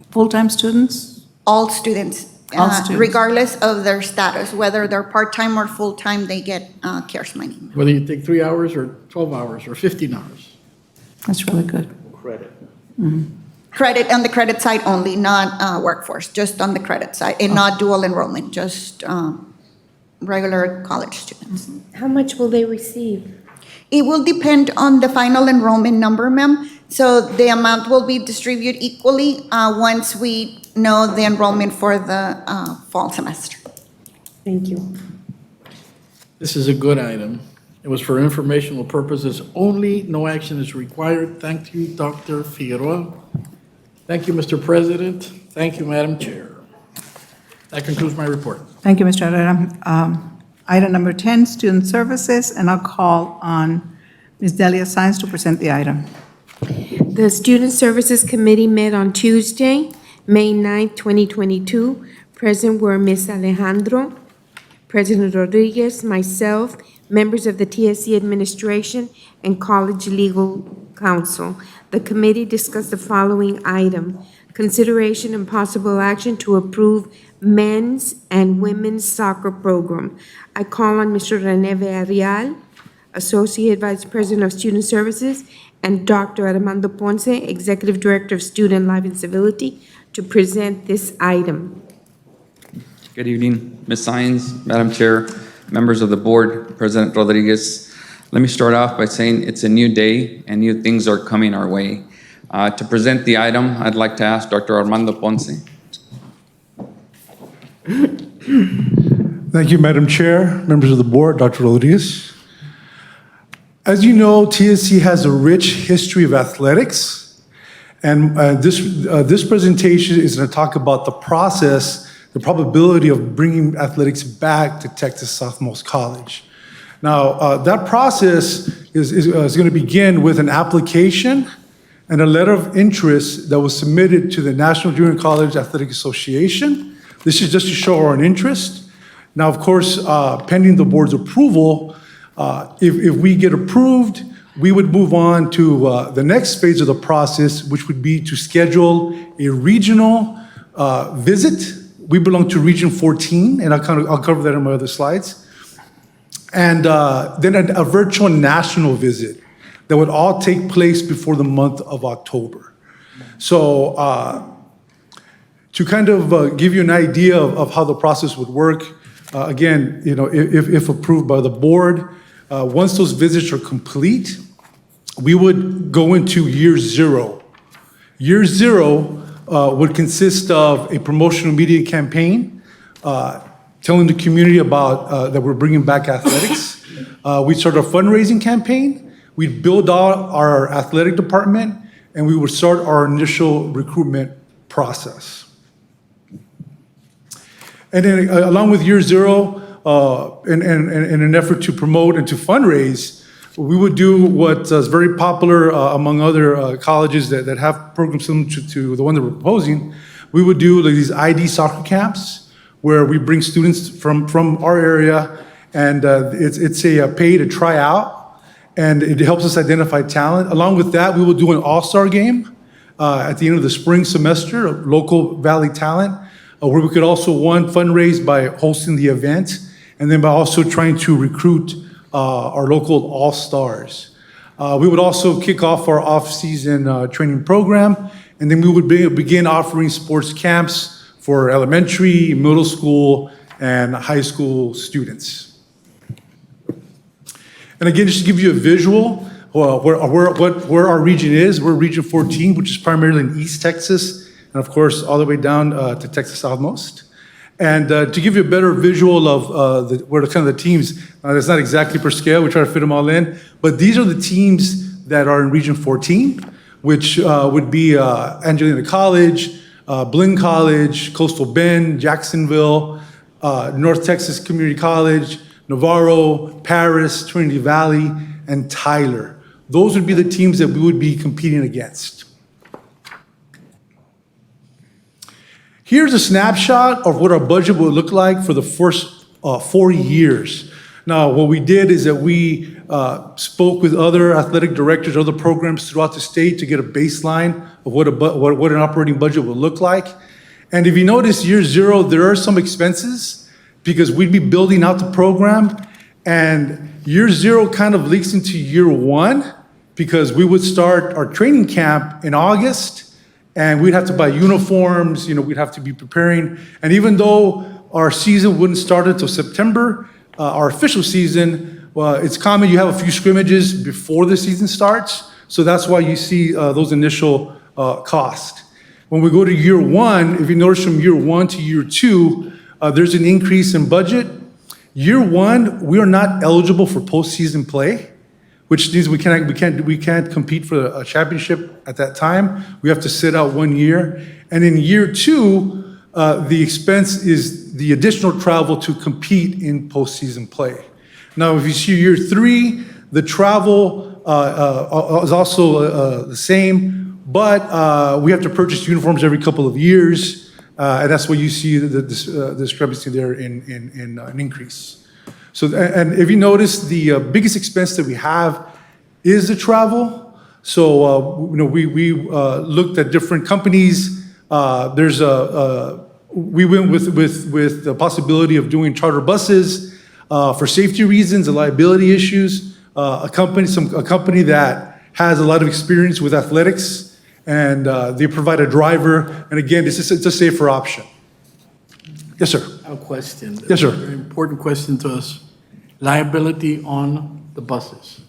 Full-time students? All students, All students. regardless of their status, whether they're part-time or full-time, they get CARES money. Whether you take 3 hours or 12 hours or 15 hours. That's really good. Credit. Credit on the credit side only, not workforce, just on the credit side, and not dual enrollment, just regular college students. How much will they receive? It will depend on the final enrollment number, ma'am. So the amount will be distributed equally once we know the enrollment for the fall semester. Thank you. This is a good item. It was for informational purposes only. No action is required. Thank you, Dr. Figueroa. Thank you, Mr. President. Thank you, Madam Chair. That concludes my report. Thank you, Mr. Herrera. Item number 10, Student Services, and I'll call on Ms. Delia Sines to present the item. The Student Services Committee met on Tuesday, May 9, 2022. Present were Ms. Alejandro, President Rodriguez, myself, members of the TSC administration, and College Legal Counsel. The committee discussed the following item: consideration and possible action to approve men's and women's soccer program. I call on Mr. Rene Villarreal, Associate Vice President of Student Services, and Dr. Armando Ponce, Executive Director of Student Life and Civility, to present this item. Good evening, Ms. Sines, Madam Chair, members of the board, President Rodriguez. Let me start off by saying it's a new day and new things are coming our way. To present the item, I'd like to ask Dr. Armando Ponce. Thank you, Madam Chair, members of the board, Dr. Rodriguez. As you know, TSC has a rich history of athletics, and this presentation is going to talk about the process, the probability of bringing athletics back to Texas Southmost College. Now, that process is going to begin with an application and a letter of interest that was submitted to the National Junior College Athletic Association. This is just to show our interest. Now, of course, pending the board's approval, if we get approved, we would move on to the next phase of the process, which would be to schedule a regional visit. We belong to Region 14, and I'll cover that in my other slides. And then a virtual national visit that would all take place before the month of October. So to kind of give you an idea of how the process would work, again, you know, if approved by the board, once those visits are complete, we would go into year zero. Year zero would consist of a promotional media campaign, telling the community about that we're bringing back athletics. We'd start a fundraising campaign. We'd build out our athletic department, and we would start our initial recruitment process. And then along with year zero, in an effort to promote and to fundraise, we would do what is very popular among other colleges that have programs similar to the one that we're proposing. We would do like these ID soccer camps where we bring students from our area, and it's a pay to try out, and it helps us identify talent. Along with that, we will do an all-star game at the end of the spring semester, local Valley talent, where we could also, one, fundraise by hosting the event, and then by also trying to recruit our local all-stars. We would also kick off our off-season training program, and then we would begin offering sports camps for elementary, middle school, and high school students. And again, just to give you a visual, where our region is, we're Region 14, which is primarily in East Texas, and of course, all the way down to Texas Southmost. And to give you a better visual of where the kind of the teams, that's not exactly per scale, we try to fit them all in, but these are the teams that are in Region 14, which would be Angelina College, Blinn College, Coastal Bend, Jacksonville, North Texas Community College, Navarro, Paris, Trinity Valley, and Tyler. Those would be the teams that we would be competing against. Here's a snapshot of what our budget would look like for the first 4 years. Now, what we did is that we spoke with other athletic directors, other programs throughout the state to get a baseline of what an operating budget would look like. And if you notice, year zero, there are some expenses because we'd be building out the program. And year zero kind of leaks into year one because we would start our training camp in August. And we'd have to buy uniforms, we'd have to be preparing. And even though our season wouldn't start until September, our official season, well, it's common you have a few scrimmages before the season starts. So that's why you see those initial costs. When we go to year one, if you notice from year one to year two, there's an increase in budget. Year one, we are not eligible for postseason play, which means we can't compete for a championship at that time. We have to sit out 1 year. And in year two, the expense is the additional travel to compete in postseason play. Now, if you see year three, the travel is also the same, but we have to purchase uniforms every couple of years, and that's where you see the discrepancy there in an increase. So, and if you notice, the biggest expense that we have is the travel. So, we looked at different companies. We went with the possibility of doing charter buses for safety reasons and liability issues. A company that has a lot of experience with athletics, and they provide a driver. And again, it's a safer option. Yes, sir. I have a question. Yes, sir. A very important question to us. Liability on the buses.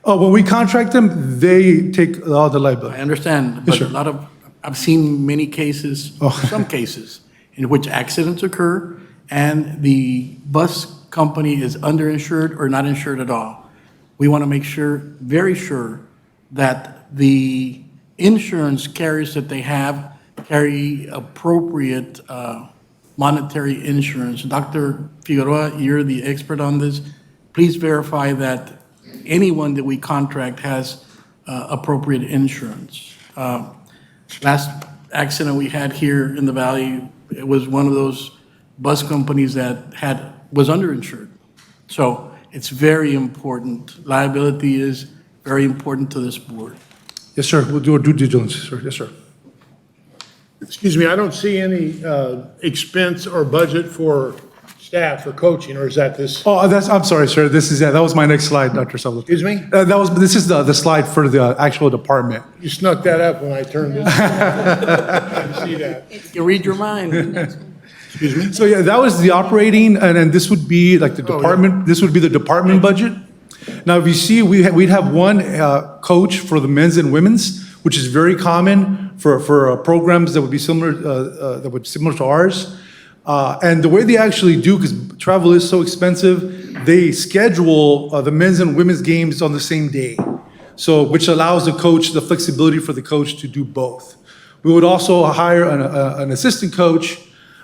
When we contract them, they take all the liability. I understand, Yes, but sir. I've seen many cases, some cases, in which accidents occur and the bus company is underinsured or not insured at all. We want to make sure, very sure, that the insurance carriers that they have carry appropriate monetary insurance. Dr. Figueroa, you're the expert on this. Please verify that anyone that we contract has appropriate insurance. Last accident we had here in the valley, it was one of those bus companies that was underinsured. So it's very important. Liability is very important to this board. Yes, sir. We'll do our due diligence, sir. Yes, sir. Excuse me, I don't see any expense or budget for staff or coaching, or is that this? Oh, I'm sorry, sir. That was my next slide, Dr. Sabla. Excuse me? This is the slide for the actual department. You snuck that up when I turned this. I didn't see that. You read your mind. Excuse me? So yeah, that was the operating, and then this would be like the department, This would be the department budget. Now, if you see, we'd have one coach for the men's and women's, which is very common for programs that would be similar to ours. And the way they actually do, because travel is so expensive, they schedule the men's and women's games on the same day. So, which allows the flexibility for the coach to do both. We would also hire an assistant coach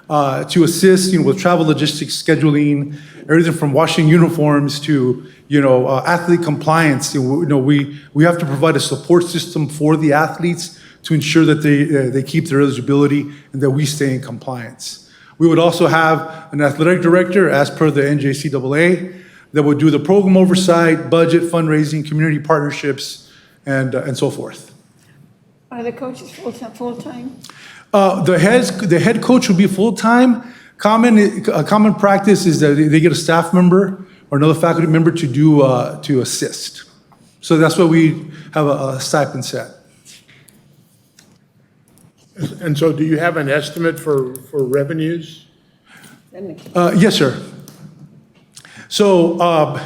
to assist, with travel logistics, scheduling, everything from washing uniforms to, athlete compliance. We have to provide a support system for the athletes to ensure that they keep their eligibility and that we stay in compliance. We would also have an athletic director, as per the NJCAA, that would do the program oversight, budget, fundraising, community partnerships, and so forth. Are the coaches full-time? The head coach will be full-time. Common practice is that they get a staff member or another faculty member to assist. So that's why we have a stipend set. And so do you have an estimate for revenues? Yes, sir. So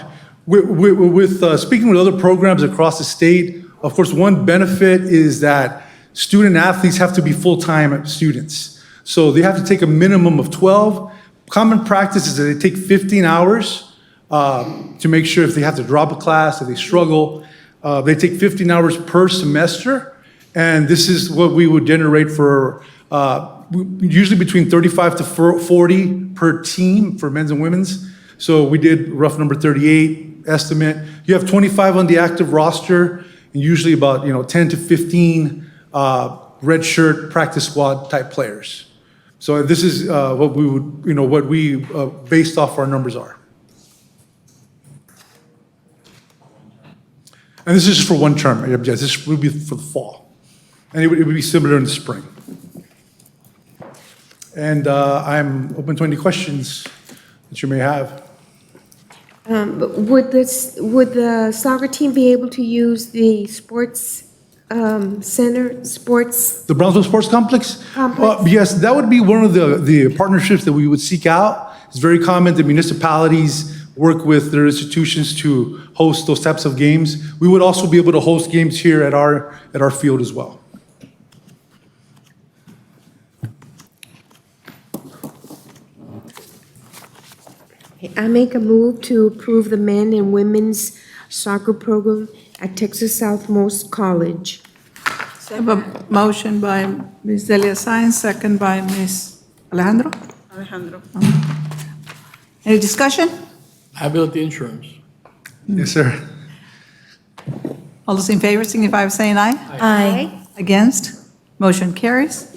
with speaking with other programs across the state, of course, one benefit is that student athletes have to be full-time students. So they have to take a minimum of 12. Common practice is that they take 15 hours to make sure if they have to drop a class, if they struggle, they take 15 hours per semester. And this is what we would generate for usually between 35 to 40 per team for men's and women's. So we did rough number 38 estimate. You have 25 on the active roster, and usually about 10 to 15 red shirt practice squad type players. So this is what we would, what we based off our numbers are. And this is just for one term. Yes, this would be for the fall. And it would be similar in the spring. And I'm open to any questions that you may have. Would the soccer team be able to use the sports center, The Brownsville Sports Complex? Yes, that would be one of the partnerships that we would seek out. It's very common that municipalities work with their institutions to host those types of games. We would also be able to host games here at our field as well. I make a move to approve the men and women's soccer program at Texas Southmost College. I have a motion by Ms. Delia Saenz, second by Ms. Alejandro. Any discussion? Liability insurance. Yes, sir. All those in favor signify by saying aye. Aye. Against? Motion carries.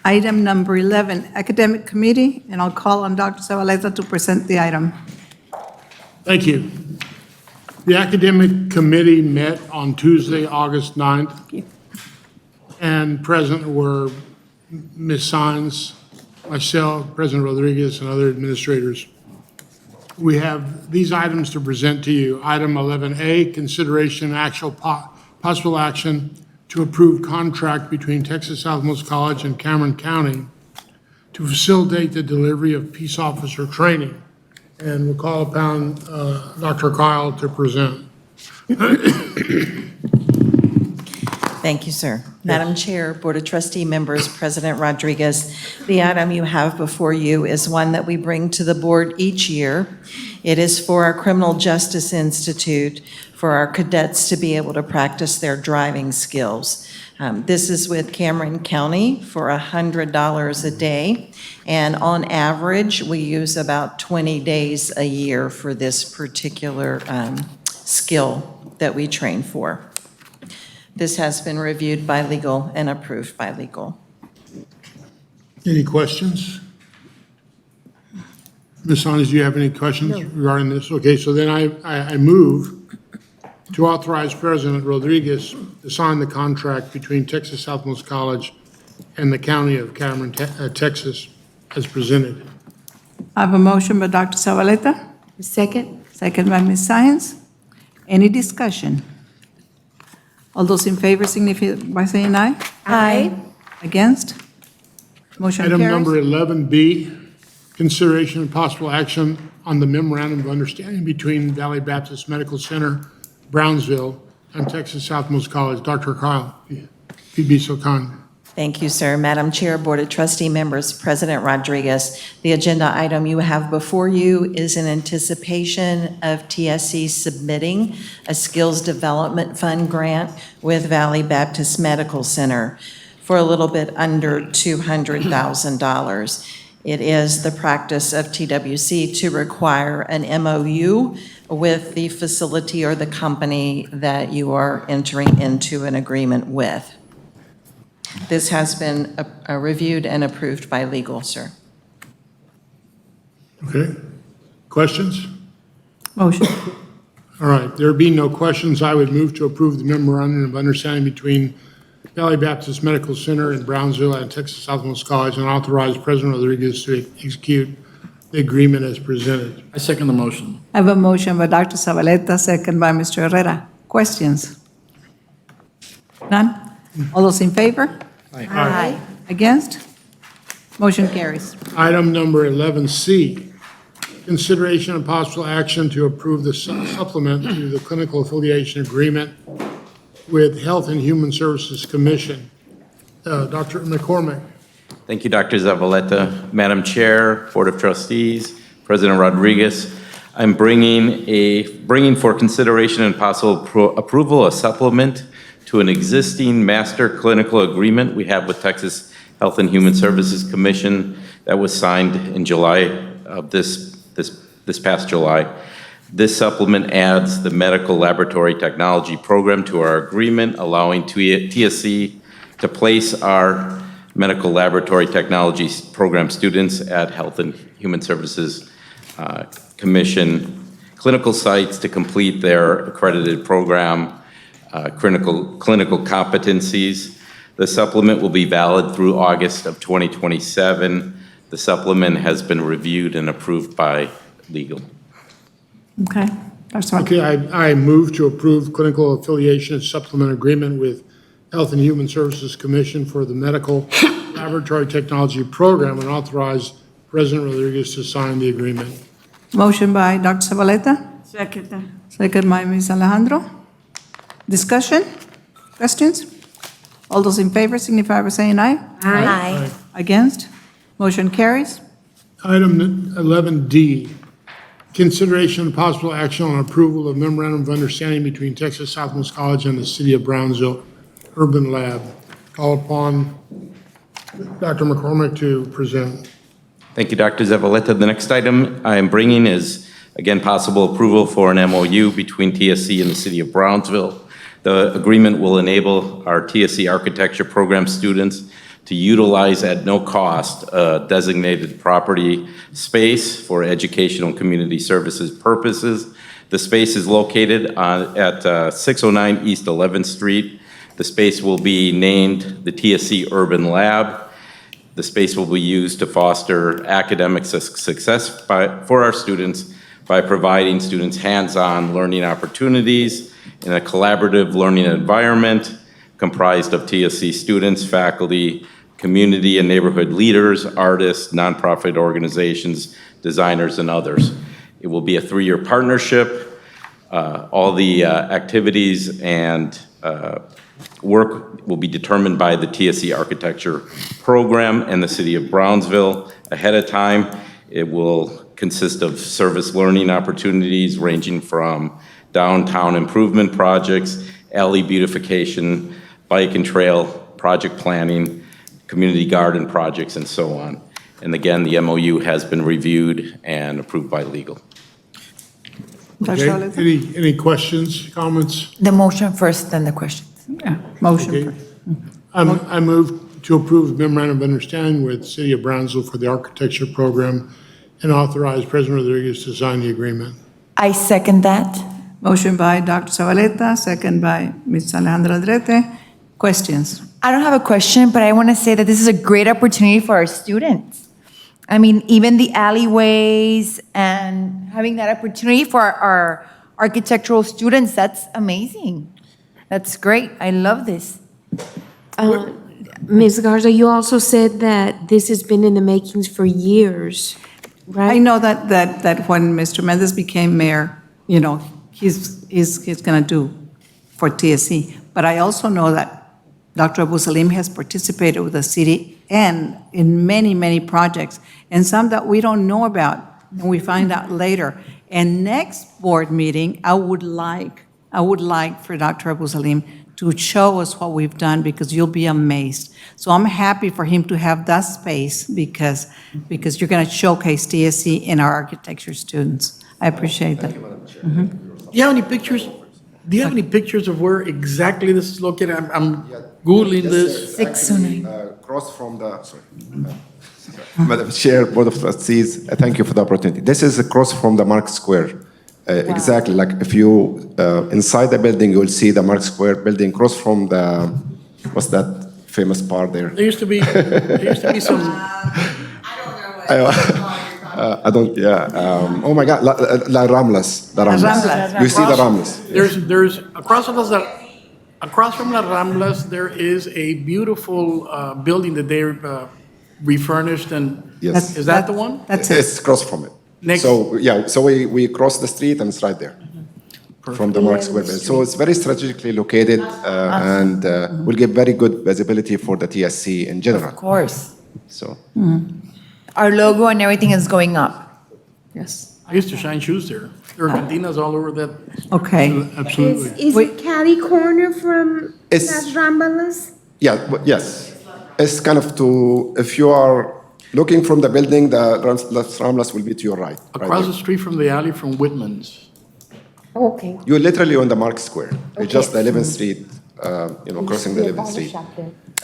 Item number 11, Academic Committee, and I'll call on Dr. Zavaleta to present the item. Thank you. The Academic Committee met on Tuesday, August 9th. And present were Ms. Saenz, myself, President Rodriguez, and other administrators. We have these items to present to you. Item 11A, consideration actual possible action to approve contract between Texas Southmost College and Cameron County to facilitate the delivery of peace officer training. And we'll call upon Dr. Kyle to present. Thank you, sir. Madam Chair, Board of Trustee members, President Rodriguez, the item you have before you is one that we bring to the board each year. It is for our Criminal Justice Institute, for our cadets to be able to practice their driving skills. This is with Cameron County for $100 a day, and on average, we use about 20 days a year for this particular skill that we train for. This has been reviewed by legal and approved by legal. Any questions? Ms. Saenz, do you have any questions regarding this? Okay, so then I move to authorize President Rodriguez to sign the contract between Texas Southmost College and the County of Cameron, Texas, as presented. I have a motion by Dr. Zavaleta. Second. Second by Ms. Saenz. Any discussion? All those in favor signify by saying aye. Aye. Against? Motion Item carries. number 11B, consideration and possible action on the memorandum of understanding between Valley Baptist Medical Center, Brownsville, and Texas Southmost College. Dr. Kyle, if you'd be so kind. Thank you, sir. Madam Chair, Board of Trustee members, President Rodriguez, the agenda item you have before you is in anticipation of TSC submitting a Skills Development Fund grant with Valley Baptist Medical Center for a little bit under $200,000. It is the practice of TWC to require an MOU with the facility or the company that you are entering into an agreement with. This has been reviewed and approved by legal, sir. Okay. Questions? Motion. All right, there being no questions, I would move to approve the memorandum of understanding between Valley Baptist Medical Center in Brownsville and Texas Southmost College and authorize President Rodriguez to execute the agreement as presented. I second the motion. I have a motion by Dr. Zavaleta, second by Mr. Herrera. Questions? None? All those in favor? Aye. Against? Motion carries. Item number 11C, consideration and possible action to approve the supplement to the clinical affiliation agreement with Health and Human Services Commission. Dr. McCormick. Thank you, Dr. Zavaleta. Madam Chair, Board of Trustees, President Rodriguez, I'm bringing for consideration and possible approval a supplement to an existing master clinical agreement we have with Texas Health and Human Services Commission that was signed in July of this past July. This supplement adds the Medical Laboratory Technology Program to our agreement, allowing TSC to place our Medical Laboratory Technology Program students at Health and Human Services Commission clinical sites to complete their accredited program, clinical competencies. The supplement will be valid through August of 2027. The supplement has been reviewed and approved by legal. Okay. Okay, I move to approve clinical affiliation and supplement agreement with Health and Human Services Commission for the Medical Laboratory Technology Program and authorize President Rodriguez to sign the agreement. Motion by Dr. Zavaleta, Second. second by Ms. Alejandro. Discussion? Questions? All those in favor signify by saying aye. Aye. Against? Motion carries. Item 11D, consideration and possible action on approval of memorandum of understanding between Texas Southmost College and the City of Brownsville Urban Lab. Call upon Dr. McCormick to present. Thank you, Dr. Zavaleta. The next item I am bringing is, again, possible approval for an MOU between TSC and the City of Brownsville. The agreement will enable our TSC architecture program students to utilize at no cost designated property space for educational and community services purposes. The space is located at 609 East 11th Street. The space will be named the TSC Urban Lab. The space will be used to foster academic success for our students by providing students hands-on learning opportunities in a collaborative learning environment comprised of TSC students, faculty, community and neighborhood leaders, artists, nonprofit organizations, designers, and others. It will be a 3-year partnership. All the activities and work will be determined by the TSC Architecture Program and the City of Brownsville ahead of time. It will consist of service learning opportunities ranging from downtown improvement projects, alley beautification, bike and trail project planning, community garden projects, and so on. And again, the MOU has been reviewed and approved by legal. Okay, any questions, comments? The motion first, then the questions. Yeah, motion. Okay. I move to approve memorandum of understanding with City of Brownsville for the architecture program and authorize President Rodriguez to sign the agreement. I second that. Motion by Dr. Zavaleta, second by Ms. Alejandra Aldrete. Questions? I don't have a question, but I want to say that this is a great opportunity for our students. I mean, even the alleyways and having that opportunity for our architectural students, that's amazing. That's great. I love this. Ms. Garza, you also said that this has been in the makings for years, right? I know that when Mr. Mendez became mayor, you know, he's going to do for TSC. But I also know that Dr. Abu Salim has participated with the city and in many, many projects, and some that we don't know about, and we find out later. And next board meeting, I would like for Dr. Abu Salim to show us what we've done, because you'll be amazed. So I'm happy for him to have that space, because you're going to showcase TSC in our architecture students. I appreciate that. Do you have any pictures? Do you have any pictures of where exactly this is located? I'm Googling this. 609. Across from the, sorry. Madam Chair, Board of Trustees, thank you for the opportunity. This is across from the Mark Square. Exactly, like if you, inside the building, you'll see the Mark Square building across from the, what's that famous part there? There used to be some. I don't, yeah. Oh my God, La Ramblas. The Ramblas. You see the Ramblas. There's across from La Ramblas, there is a beautiful building that they refurnished, and Yes. is that the one? It's across from it. Next. So, yeah, so we cross the street and it's right there. From the Mark Square. So it's very strategically located and will give very good visibility for the TSC in general. Of course. So. Our logo and everything is going up. Yes. I used to shine shoes there. There are cantinas all over that. Okay. Absolutely. Is it Catty Corner from It's- Las Rambalas? Yeah, yes. It's kind of to, if you are looking from the building, the Las Ramblas will be to your right. Across the street from the alley from Whitman's. Okay. You're literally on the Mark Square. It's just the 11th Street, crossing the 11th Street.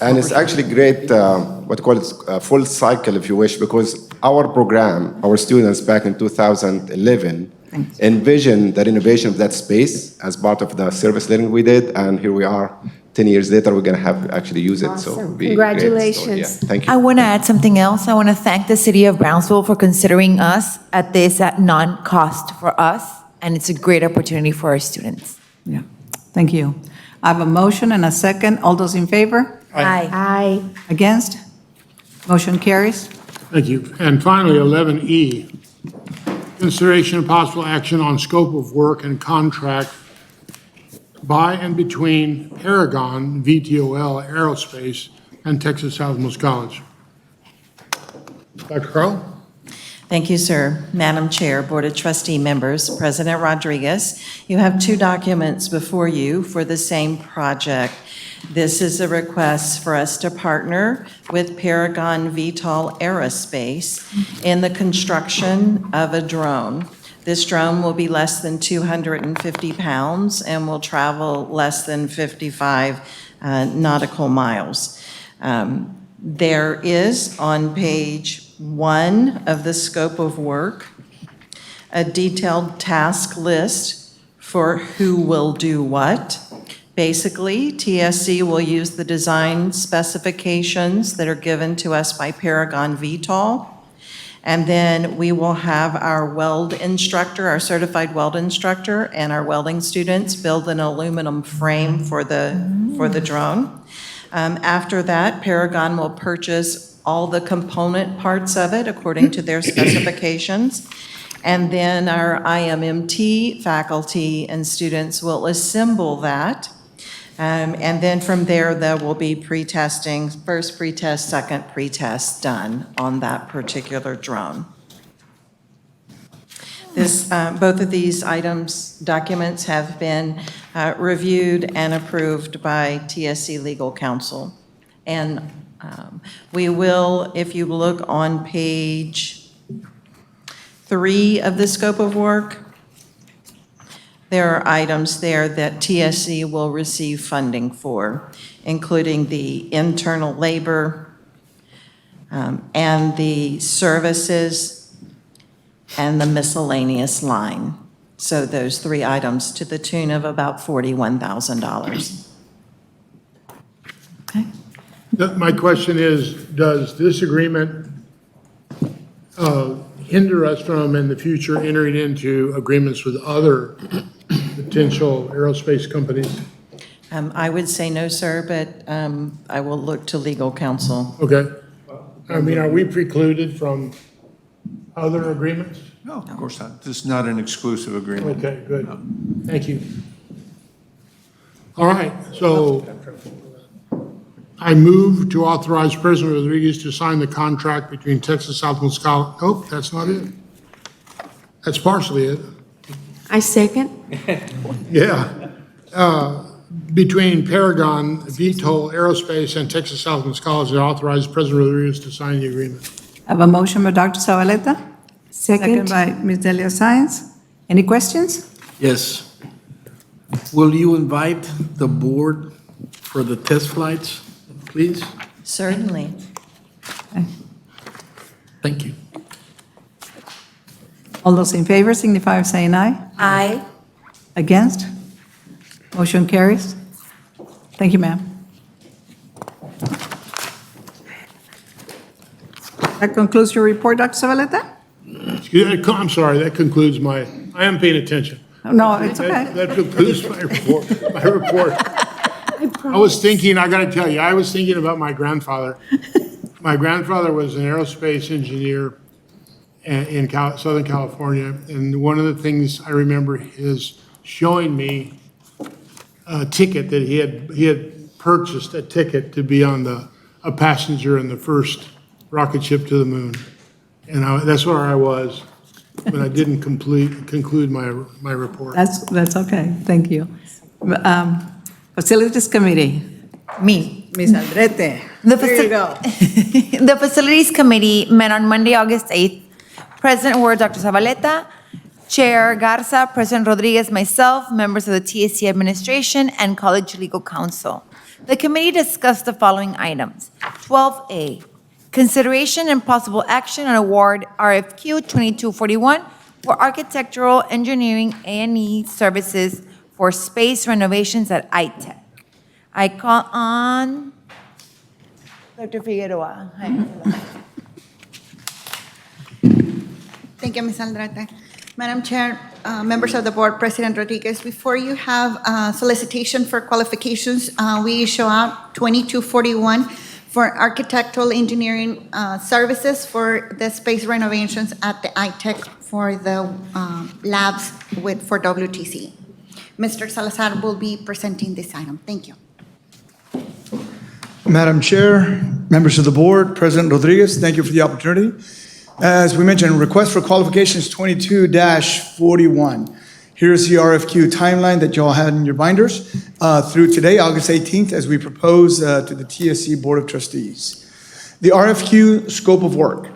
And it's actually great, what you call it, full cycle, if you wish, because our program, our students back in 2011, envisioned the renovation of that space as part of the service learning we did, and here we are, 10 years later, we're going to have actually use it. So it'll be a great story. Congratulations. Yeah, thank you. I want to add something else. I want to thank the city of Brownsville for considering us at this at non-cost for us, and it's a great opportunity for our students. Yeah, thank you. I have a motion and a second. All those in favor? Aye. Aye. Against? Motion carries. Thank you. And finally, 11E, consideration of possible action on scope of work and contract by and between Paragon VTOL Aerospace and Texas Southmost College. Dr. Crowe? Thank you, sir. Madam Chair, Board of Trustee members, President Rodriguez, you have two documents before you for the same project. This is a request for us to partner with Paragon VTOL Aerospace in the construction of a drone. This drone will be less than 250 pounds and will travel less than 55 nautical miles. There is on page 1 of the scope of work a detailed task list for who will do what. Basically, TSC will use the design specifications that are given to us by Paragon VTOL. And then we will have our weld instructor, our certified weld instructor, and our welding students build an aluminum frame for the drone. After that, Paragon will purchase all the component parts of it according to their specifications. And then our IMMT faculty and students will assemble that. And then from there will be pre-testing, first pre-test, second pre-test done on that particular drone. Both of these documents have been reviewed and approved by TSC Legal Counsel. And we will, if you look on page 3 of the scope of work, there are items there that TSC will receive funding for, including the internal labor and the services and the miscellaneous line. So those 3 items to the tune of about $41,000. My question is, does this agreement hinder us from, in the future, entering into agreements with other potential aerospace companies? I would say no, sir, but I will look to legal counsel. Okay. I mean, are we precluded from other agreements? No, of course not. This is not an exclusive agreement. Okay, good. Thank you. All right, so I move to authorize President Rodriguez to sign the contract between Texas Southmost College. Oh, that's not it. That's partially it. I second. Yeah. between Paragon, VTOL Aerospace, and Texas Southwest College that authorized President Rodriguez to sign the agreement. I have a motion by Dr. Zavaleta. Second. By Ms. Delia Science. Any questions? Yes. Will you invite the board for the test flights, please? Certainly. Thank you. All those in favor signify by saying aye. Aye. Against? Motion carries. Thank you, ma'am. That concludes your report, Dr. Zavaleta? I'm sorry, that concludes I am paying attention. No, it's okay. That concludes my report. I was thinking about my grandfather. My grandfather was an aerospace engineer in Southern California, and one of the things I remember is showing me a ticket that he had purchased a ticket to be on a passenger in the first rocket ship to the moon. And that's where I was, but I didn't conclude my report. That's okay. Thank you. Facilities Committee. Me. Ms. Aldrete. There you go. The Facilities Committee met on Monday, August 8th. President were Dr. Zavaleta, Chair Garza, President Rodriguez, myself, members of the TSC administration, and College Legal Counsel. The committee discussed the following items. 12A, consideration and possible action on award RFQ 2241 for architectural engineering A&E services for space renovations at ITEC. I call on Dr. Figueroa. Thank you, Ms. Aldrete. Madam Chair, members of the board, President Rodriguez, before you have solicitation for qualifications, we issue out 2241 for architectural engineering services for the space renovations at the ITEC for the labs for WTC. Mr. Salazar will be presenting this item. Thank you. Madam Chair, members of the board, President Rodriguez, thank you for the opportunity. As we mentioned, request for qualifications 22-41. Here's the RFQ timeline that you all had in your binders through today, August 18th, as we propose to the TSC Board of Trustees. The RFQ scope of work: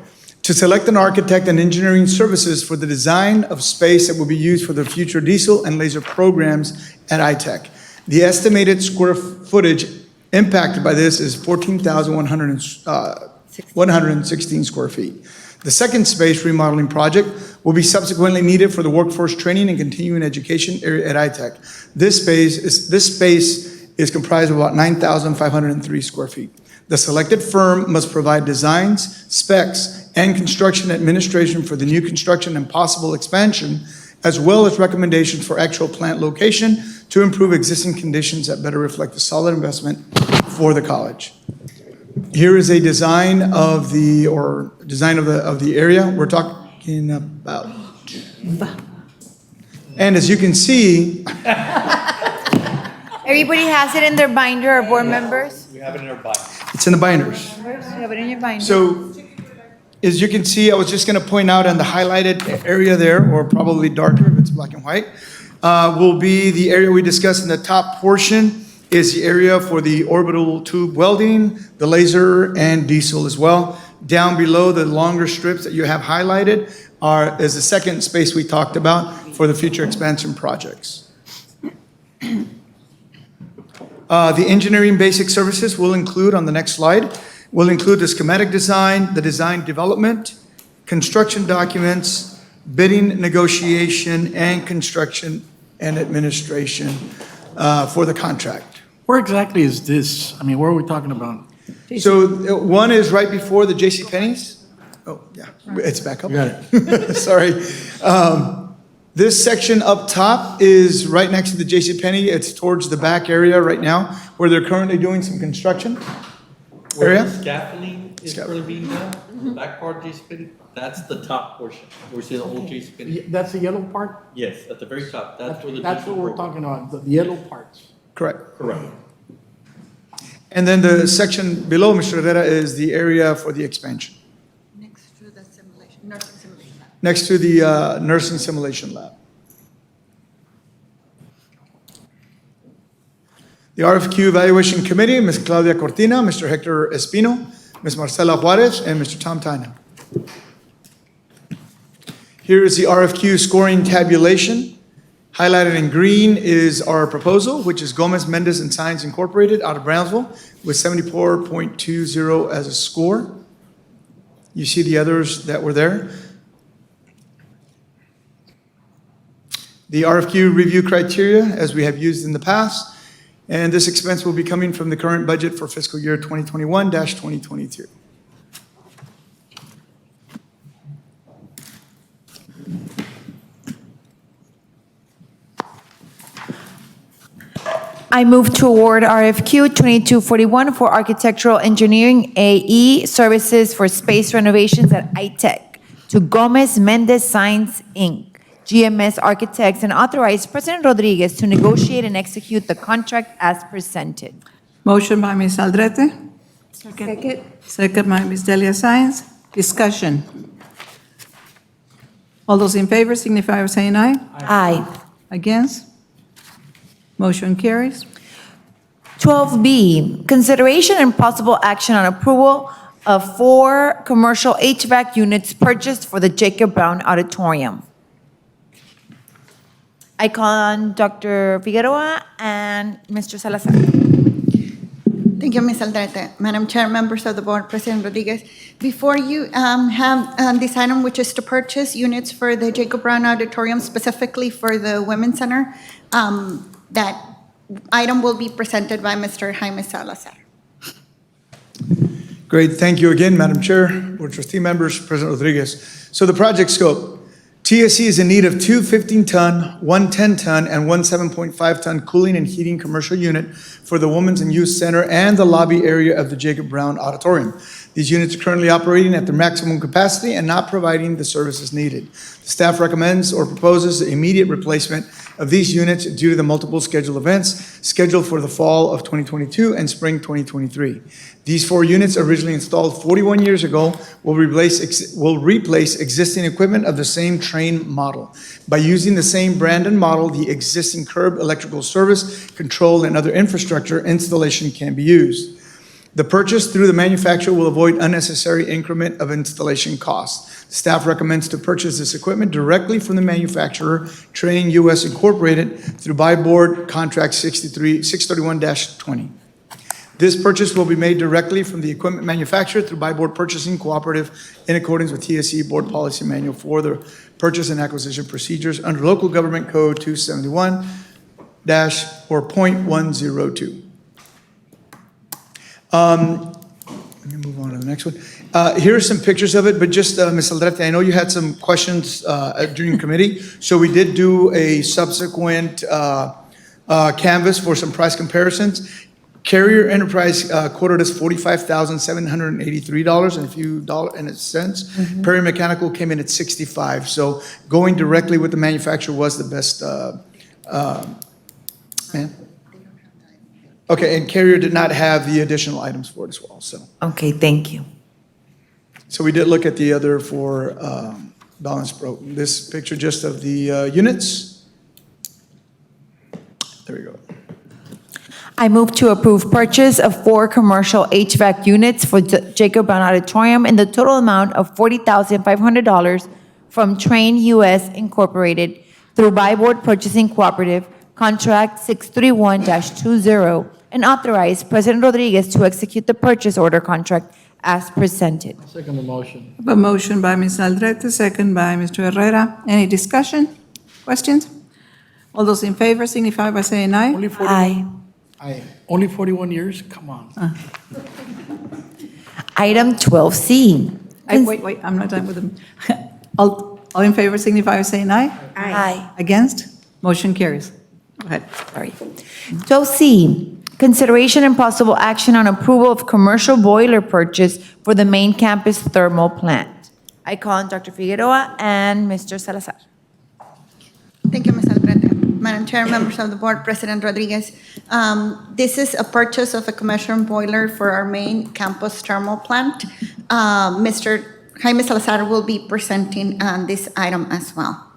to select an architect and engineering services for the design of space that will be used for the future diesel and laser programs at ITEC. The estimated square footage impacted by this is 14,116 square feet. The second space remodeling project will be subsequently needed for the workforce training and continuing education area at ITEC. This space is comprised of about 9,503 square feet. The selected firm must provide designs, specs, and construction administration for the new construction and possible expansion, as well as recommendations for actual plant location to improve existing conditions that better reflect the solid investment for the college. Here is a design of the area we're talking about. And as you can see, Everybody has it in their binder, our board members? We have it in our binder. it's in the binders. You have it in your binder. So as you can see, I was just going to point out on the highlighted area there, or probably darker if it's black and white, will be the area we discussed in the top portion is the area for the orbital tube welding, the laser, and diesel as well. Down below, the longer strips that you have highlighted is the second space we talked about for the future expansion projects. The engineering basic services will include, on the next slide, will include the schematic design, the design development, construction documents, bidding negotiation, and construction and administration for the contract. Where exactly is this? I mean, where are we talking about? So one is right before the JCPenney's. Oh, yeah, it's back up. You got it. Sorry. This section up top is right next to the JCPenney. It's towards the back area right now where they're currently doing some construction area. Where the scaffolding is currently being done, the back part of JCPenney, that's the top portion. Where's the old JCPenney? That's the yellow part? Yes, at the very top. That's where the. That's what we're talking about, the yellow parts. Correct. Correct. And then the section below, Mr. Herrera, is the area for the expansion. Next to the nursing simulation lab. Next to the nursing simulation lab. The RFQ Evaluation Committee, Ms. Claudia Cortina, Mr. Hector Espino, Ms. Marcela Juarez, and Mr. Tom Tynan. Here is the RFQ scoring tabulation. Highlighted in green is our proposal, which is Gomez Mendez and Science Incorporated out of Brownsville with 74.20 as a score. You see the others that were there. The RFQ review criteria, as we have used in the past, and this expense will be coming from the current budget for fiscal year 2021-2022. I move to award RFQ 2241 for Architectural Engineering AE Services for Space Renovations at ITEC to Gomez Mendez Science, Inc., GMS Architects, and authorize President Rodriguez to negotiate and execute the contract as presented. Motion by Ms. Aldrete, Second. second by Ms. Delia Science. Discussion. All those in favor signify by saying aye. Aye. Against? Motion carries. 12B, consideration and possible action on approval of 4 commercial HVAC units purchased for the Jacob Brown Auditorium. I call on Dr. Figueroa and Mr. Salazar. Thank you, Ms. Aldrete. Madam Chair, members of the board, President Rodriguez. Before you have this item, which is to purchase units for the Jacob Brown Auditorium, specifically for the Women's Center, that item will be presented by Mr. Jaime Salazar. Great, thank you again, Madam Chair, Board of Trustee members, President Rodriguez. So the project scope, TSC is in need of 2 15-ton, 1 10-ton, and 1 7.5-ton cooling and heating commercial unit for the Women's and Youth Center and the lobby area of the Jacob Brown Auditorium. These units are currently operating at their maximum capacity and not providing the services needed. The staff recommends or proposes the immediate replacement of these units due to the multiple scheduled events scheduled for the fall of 2022 and spring 2023. These 4 units, originally installed 41 years ago, will replace existing equipment of the same train model. By using the same brand and model, the existing curb electrical service, control, and other infrastructure installation can be used. The purchase through the manufacturer will avoid unnecessary increment of installation costs. Staff recommends to purchase this equipment directly from the manufacturer, Train US Incorporated, through Buy Board Contract 631-20. This purchase will be made directly from the equipment manufacturer through Buy Board Purchasing Cooperative in accordance with TSC Board Policy Manual for the purchase and acquisition procedures under Local Government Code 271-or.102. Let me move on to the next one. Here are some pictures of it, but just, Ms. Aldrete, I know you had some questions during committee, so we did do a subsequent canvas for some price comparisons. Carrier Enterprise quoted us $45,783 and a few cents. Perry Mechanical came in at $65. So going directly with the manufacturer was the best. Okay, and Carrier did not have the additional items for it as well. So. Okay, thank you. So we did look at the other for balance broken. This picture just of the units. There we go. I move to approve purchase of 4 commercial HVAC units for Jacob Brown Auditorium in the total amount of $40,500 from Train US Incorporated through Buy Board Purchasing Cooperative, Contract 631-20, and authorize President Rodriguez to execute the purchase order contract as presented. Second the motion. A motion by Ms. Aldrete, second by Mr. Herrera. Any discussion? Questions? All those in favor signify by saying aye. Only 41 Aye. Aye. Only 41 years? Come on. Item 12C. Wait, I'm not done with them. All in favor signify by saying aye. Aye. Against? Motion carries. Go ahead. Sorry. 12C, consideration and possible action on approval of commercial boiler purchase for the main campus thermal plant. I call on Dr. Figueroa and Mr. Salazar. Thank you, Ms. Aldrete. Madam Chair, members of the board, President Rodriguez. This is a purchase of a commercial boiler for our main campus thermal plant. Mr. Jaime Salazar will be presenting this item as well.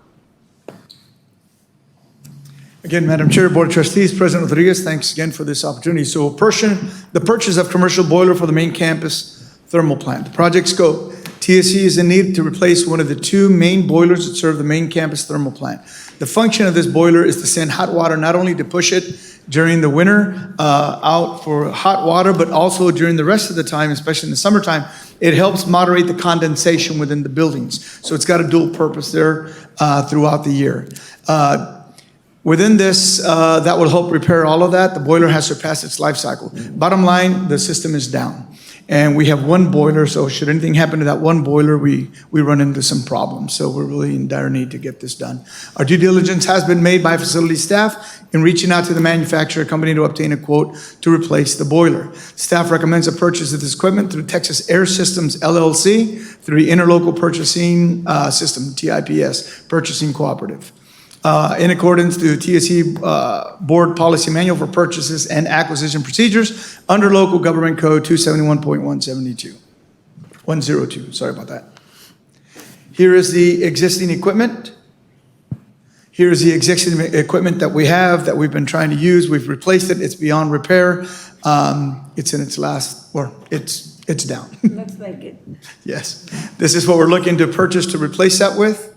Again, Madam Chair, Board of Trustees, President Rodriguez, thanks again for this opportunity. So the purchase of commercial boiler for the main campus thermal plant. The project scope, TSC is in need to replace one of the two main boilers that serve the main campus thermal plant. The function of this boiler is to send hot water, not only to push it during the winter out for hot water, but also during the rest of the time, especially in the summertime, it helps moderate the condensation within the buildings. So it's got a dual purpose there throughout the year. Within this, that will help repair all of that. The boiler has surpassed its life cycle. Bottom line, the system is down. And we have one boiler, so should anything happen to that one boiler, we run into some problems. So we're really in dire need to get this done. Our due diligence has been made by facility staff in reaching out to the manufacturer company to obtain a quote to replace the boiler. Staff recommends a purchase of this equipment through Texas Air Systems LLC, through the Interlocal Purchasing System, TIPS, Purchasing Cooperative. In accordance to TSC Board Policy Manual for Purchases and Acquisition Procedures under Local Government Code 271.102, sorry about that. Here is the existing equipment. Here is the existing equipment that we have that we've been trying to use. We've replaced it. It's beyond repair. It's in its last, or it's down. Looks like it. Yes. This is what we're looking to purchase to replace that with.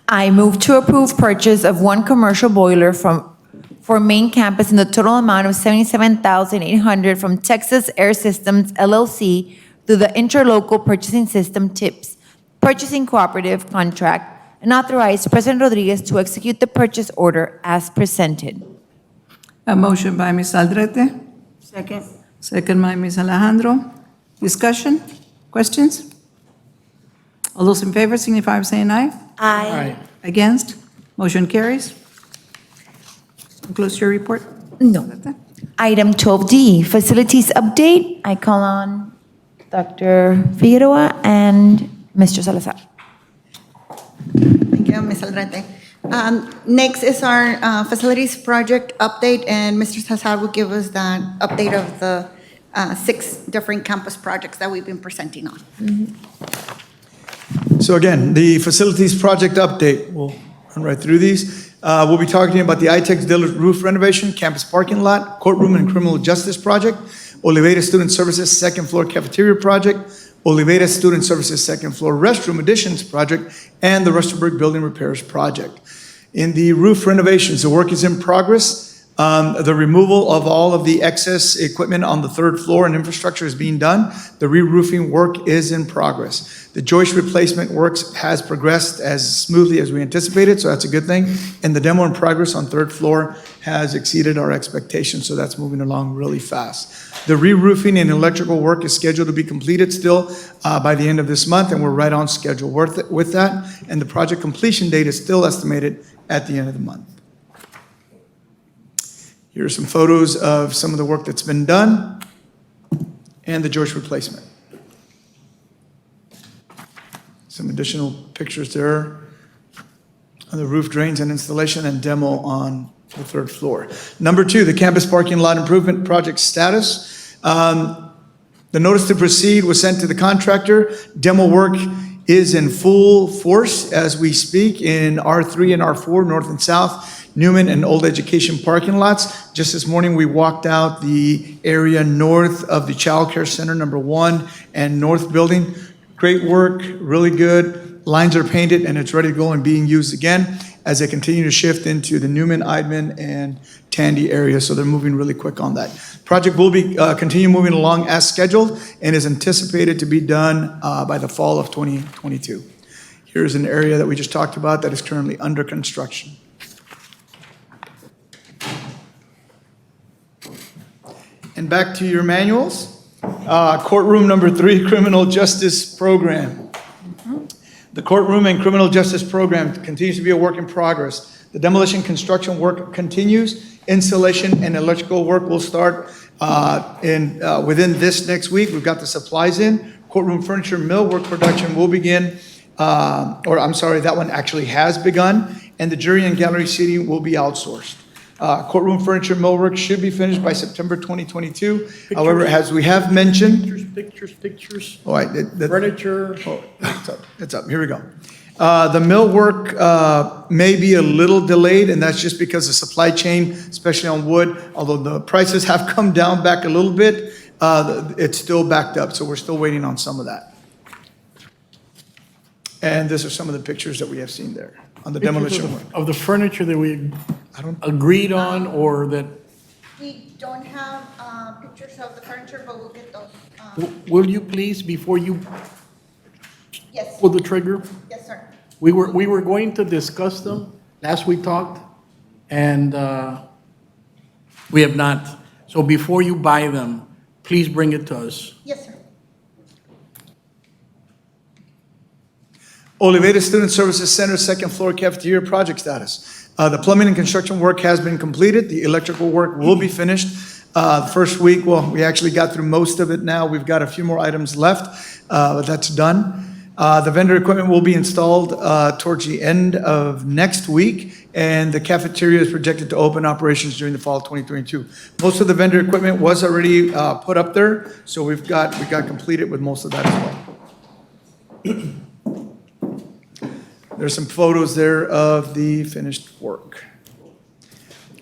I move to approve purchase of one commercial boiler for main campus in the total amount of $77,800 from Texas Air Systems LLC through the Interlocal Purchasing System TIPS Purchasing Cooperative contract, and authorize President Rodriguez to execute the purchase order as presented. A motion by Ms. Aldrete, Second. second by Ms. Alejandro. Discussion? Questions? All those in favor signify by saying aye. Aye. Against? Motion carries. Close your report. No. Item 12D, facilities update. I call on Dr. Figueroa and Mr. Salazar. Thank you, Ms. Aldrete. Next is our facilities project update, and Mr. Salazar will give us that update of the 6 different campus projects that we've been presenting on. So again, the facilities project update, we'll run right through these. We'll be talking about the ITEX Dillard roof renovation, campus parking lot, courtroom and criminal justice project, Oliveda Student Services second floor cafeteria project, Oliveda Student Services second floor restroom additions project, and the Rustenburg Building Repairs project. In the roof renovations, the work is in progress. The removal of all of the excess equipment on the 3rd floor and infrastructure is being done. The re-roofing work is in progress. The joist replacement works has progressed as smoothly as we anticipated, so that's a good thing. And the demo in progress on 3rd floor has exceeded our expectations, so that's moving along really fast. The re-roofing and electrical work is scheduled to be completed still by the end of this month, and we're right on schedule with that. And the project completion date is still estimated at the end of the month. Here are some photos of some of the work that's been done and the joist replacement. Some additional pictures there of the roof drains and installation and demo on the 3rd floor. Number 2, the campus parking lot improvement project status. The notice to proceed was sent to the contractor. Demo work is in full force as we speak in R3 and R4, north and south, Newman and Old Education parking lots. Just this morning, we walked out the area north of the Child Care Center, number 1, and North Building. Great work, really good. Lines are painted and it's ready to go and being used again as they continue to shift into the Newman, Eidman, and Tandy area. So they're moving really quick on that. Project will be continue moving along as scheduled and is anticipated to be done by the fall of 2022. Here's an area that we just talked about that is currently under construction. And back to your manuals. Courtroom number 3, criminal justice program. The courtroom and criminal justice program continues to be a work in progress. The demolition construction work continues. Installation and electrical work will start within this next week. We've got the supplies in. Courtroom furniture millwork production will begin, that one actually has begun, and the jury and gallery seating will be outsourced. Courtroom furniture millwork should be finished by September 2022. However, as we have mentioned. Pictures. All right. Furniture. Oh, it's up. Here we go. The mill work may be a little delayed, and that's just because of supply chain, especially on wood. Although the prices have come down back a little bit, it's still backed up, so we're still waiting on some of that. And these are some of the pictures that we have seen there on the demolition work. Of the furniture that we agreed on, or that, We don't have pictures of the furniture, but we'll get those. will you please, before you Yes. pull the trigger? Yes, sir. We were going to discuss them, last we talked, and we have not. So before you buy them, please bring it to us. Yes, sir. Oliveda Student Services Center, second floor cafeteria project status. The plumbing and construction work has been completed. The electrical work will be finished. The first week, well, we actually got through most of it now. We've got a few more items left, but that's done. The vendor equipment will be installed towards the end of next week, and the cafeteria is projected to open operations during the fall of 2022. Most of the vendor equipment was already put up there, so we got completed with most of that as well. There's some photos there of the finished work.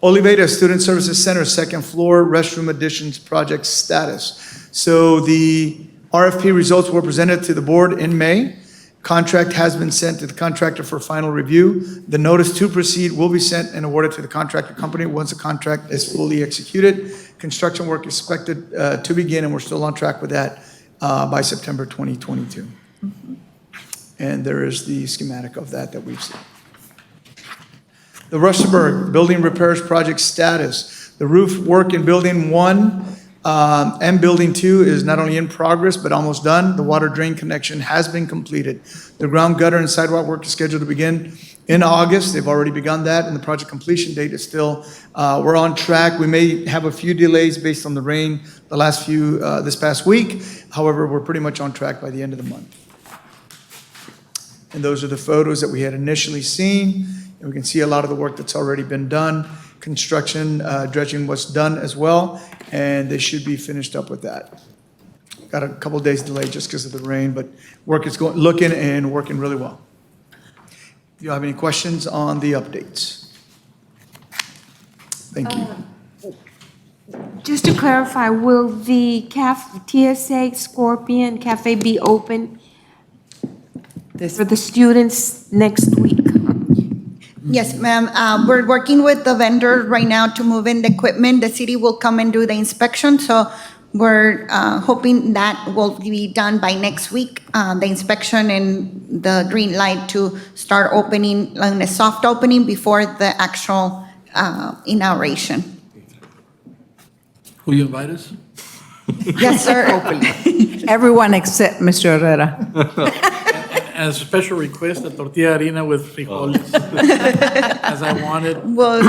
Oliveda Student Services Center, second floor, restroom additions project status. So the RFP results were presented to the board in May. Contract has been sent to the contractor for final review. The notice to proceed will be sent and awarded to the contractor company once the contract is fully executed. Construction work is expected to begin, and we're still on track with that by September 2022. And there is the schematic of that we've seen. The Rustenburg Building Repairs Project status. The roof work in Building 1 and Building 2 is not only in progress, but almost done. The water drain connection has been completed. The ground gutter and sidewalk work is scheduled to begin in August. They've already begun that, and the project completion date is still, we're on track. We may have a few delays based on the rain this past week. However, we're pretty much on track by the end of the month. And those are the photos that we had initially seen. And we can see a lot of the work that's already been done. Construction, dredging was done as well, and they should be finished up with that. Got a couple days delay just because of the rain, but work is looking and working really well. Do you have any questions on the updates? Thank you. Just to clarify, will the TSA Scorpion Cafe be open for the students next week? Yes, ma'am. We're working with the vendor right now to move in the equipment. The city will come and do the inspection, so we're hoping that will be done by next week. The inspection and the green light to start opening, like a soft opening before the actual inauguration. Will you invite us? Yes, sir. Everyone except Mr. Herrera. And a special request, a tortilla de harina with frijoles, as I wanted. We'll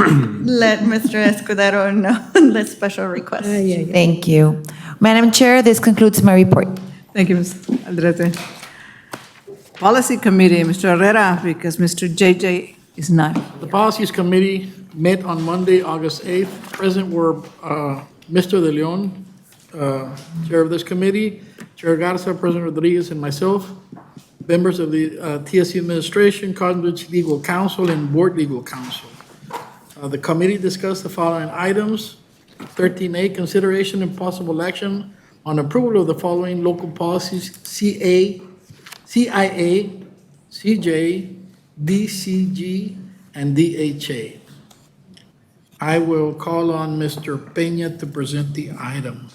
let Mr. Escudero know the special request. Thank you. Madam Chair, this concludes my report. Thank you, Ms. Aldrete. Policy Committee, Mr. Herrera, because Mr. JJ is not. The Policies Committee met on Monday, August 8th. Present were Mr. De Leon, Chair of this committee, Chair Garza, President Rodriguez, and myself. Members of the TSC administration, Cottonwood Legal Counsel, and Board Legal Counsel. The committee discussed the following items. 13A, consideration and possible action on approval of the following local policies: CIA, CJ, DCG, and DHA. I will call on Mr. Peña to present the item.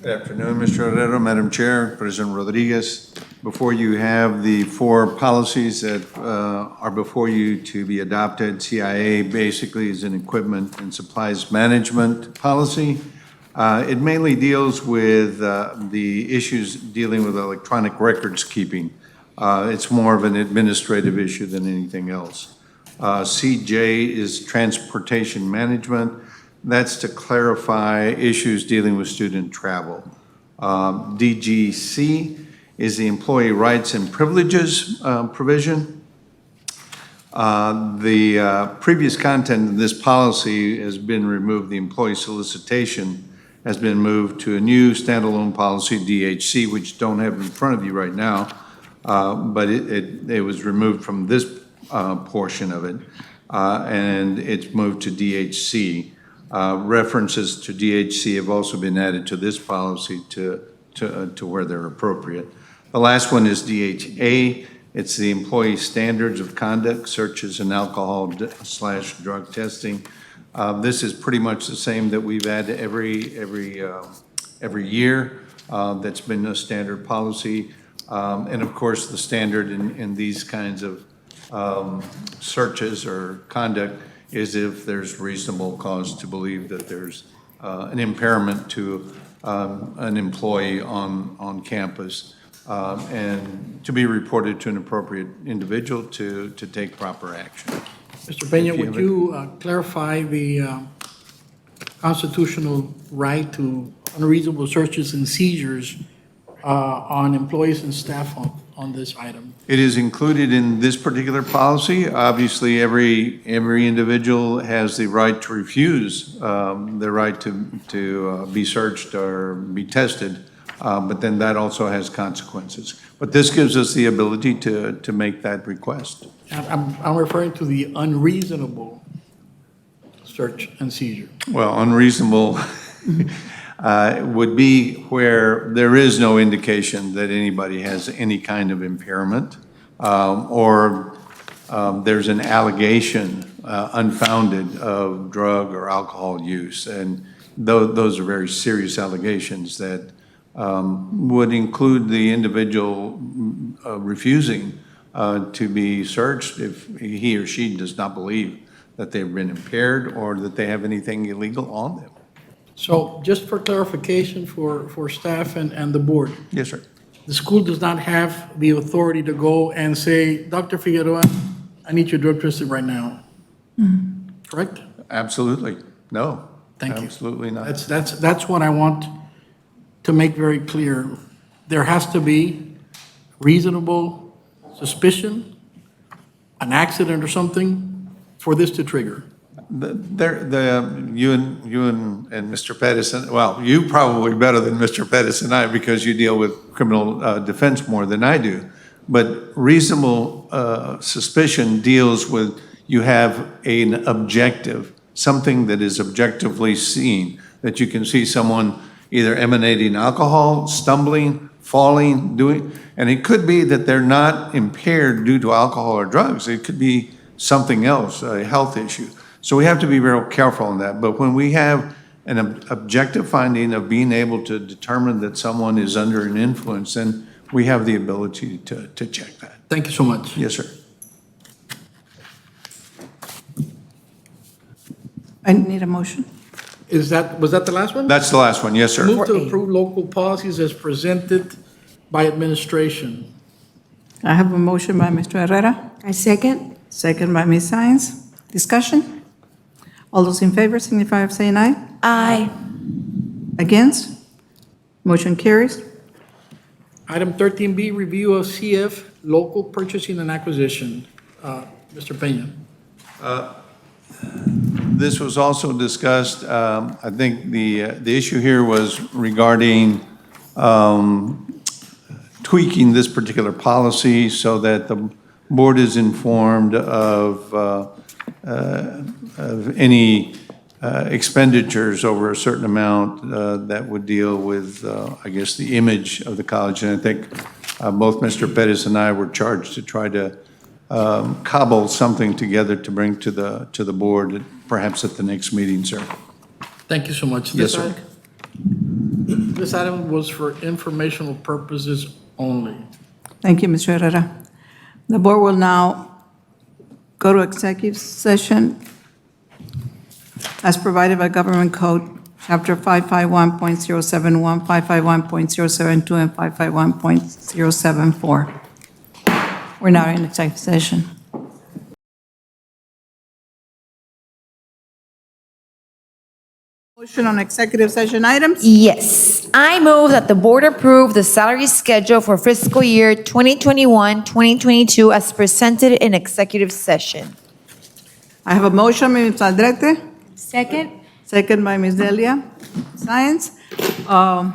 Good afternoon, Mr. Herrera, Madam Chair, President Rodriguez. Before you have the four policies that are before you to be adopted. CIA basically is an equipment and supplies management policy. It mainly deals with the issues dealing with electronic records keeping. It's more of an administrative issue than anything else. CJ is transportation management. That's to clarify issues dealing with student travel. DGC is the employee rights and privileges provision. The previous content of this policy has been removed. The employee solicitation has been moved to a new standalone policy, DHC, which don't have in front of you right now. but it was removed from this portion of it, and it's moved to DHC. References to DHC have also been added to this policy to where they're appropriate. The last one is DHA. It's the employee standards of conduct, searches and alcohol/drug testing. This is pretty much the same that we've had every year. That's been a standard policy. And of course, the standard in these kinds of searches or conduct is if there's reasonable cause to believe that there's an impairment to an employee on campus, and to be reported to an appropriate individual to take proper action. Mr. Peña, would you clarify the constitutional right to unreasonable searches and seizures on employees and staff on this item? It is included in this particular policy. Obviously, every individual has the right to refuse the right to be searched or be tested, but then that also has consequences. But this gives us the ability to make that request. I'm referring to the unreasonable search and seizure. Well, unreasonable would be where there is no indication that anybody has any kind of impairment, or there's an allegation unfounded of drug or alcohol use. And those are very serious allegations that would include the individual refusing to be searched if he or she does not believe that they've been impaired or that they have anything illegal on them. So just for clarification for staff and the board. Yes, sir. The school does not have the authority to go and say, Dr. Figueroa, I need your drug tested right now. Correct? Absolutely. No. Thank you. Absolutely not. That's what I want to make very clear. There has to be reasonable suspicion, an accident or something, for this to trigger. You and Mr. Pettis, well, you probably better than Mr. Pettis and I because you deal with criminal defense more than I do. But reasonable suspicion deals with you have an objective, something that is objectively seen, that you can see someone either emanating alcohol, stumbling, falling, and it could be that they're not impaired due to alcohol or drugs. It could be something else, a health issue. So we have to be very careful on that. But when we have an objective finding of being able to determine that someone is under an influence, then we have the ability to check that. Thank you so much. Yes, sir. I need a motion. Was that the last one? That's the last one. Yes, sir. Move to approve local policies as presented by administration. I have a motion by Mr. Herrera, I second. second by Ms. Science. Discussion? All those in favor signify by saying aye. Aye. Against? Motion carries. Item 13B, review of CF local purchasing and acquisition. Mr. Peña. This was also discussed. I think the issue here was regarding tweaking this particular policy so that the board is informed of any expenditures over a certain amount that would deal with, I guess, the image of the college. And I think both Mr. Pettis and I were charged to try to cobble something together to bring to the board, perhaps at the next meeting, sir. Thank you so much. Yes, sir. This item was for informational purposes only. Thank you, Mr. Herrera. The board will now go to executive session as provided by Government Code, Chapter 551.071, 551.072, and 551.074. We're now in executive session. Motion on executive session items? Yes. I move that the board approve the salary schedule for fiscal year 2021-2022 as presented in executive session. I have a motion by Ms. Aldrete, Second. second by Ms. Delia. Science. All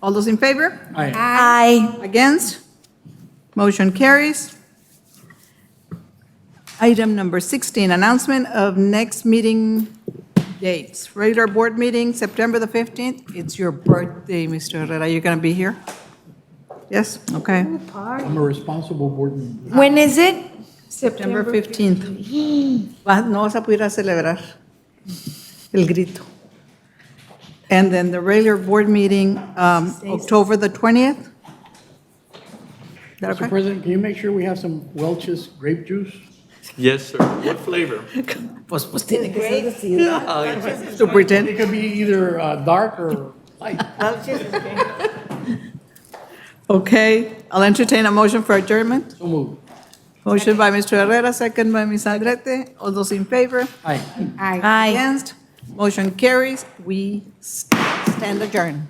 those in favor? Aye. Aye. Against? Motion carries. Item number 16, announcement of next meeting dates. Regular board meeting, September the 15th. It's your birthday, Mr. Herrera. You're going to be here? Yes? Okay. I'm a responsible board member. When is it? September 15th. No vas a poder celebrar el grito. And then the regular board meeting, October the 20th. Is that Mr. okay? President, can you make sure we have some Welch's grape juice? Yes, sir. What flavor? Pues tiene que ser así. Oh, yeah. To pretend. It could be either dark or light. Okay, I'll entertain a motion for adjournment. So moved. Motion by Mr. Herrera, second by Ms. Andrete. All those in favor? Aye. Aye. Against? Motion carries. We stand adjourned.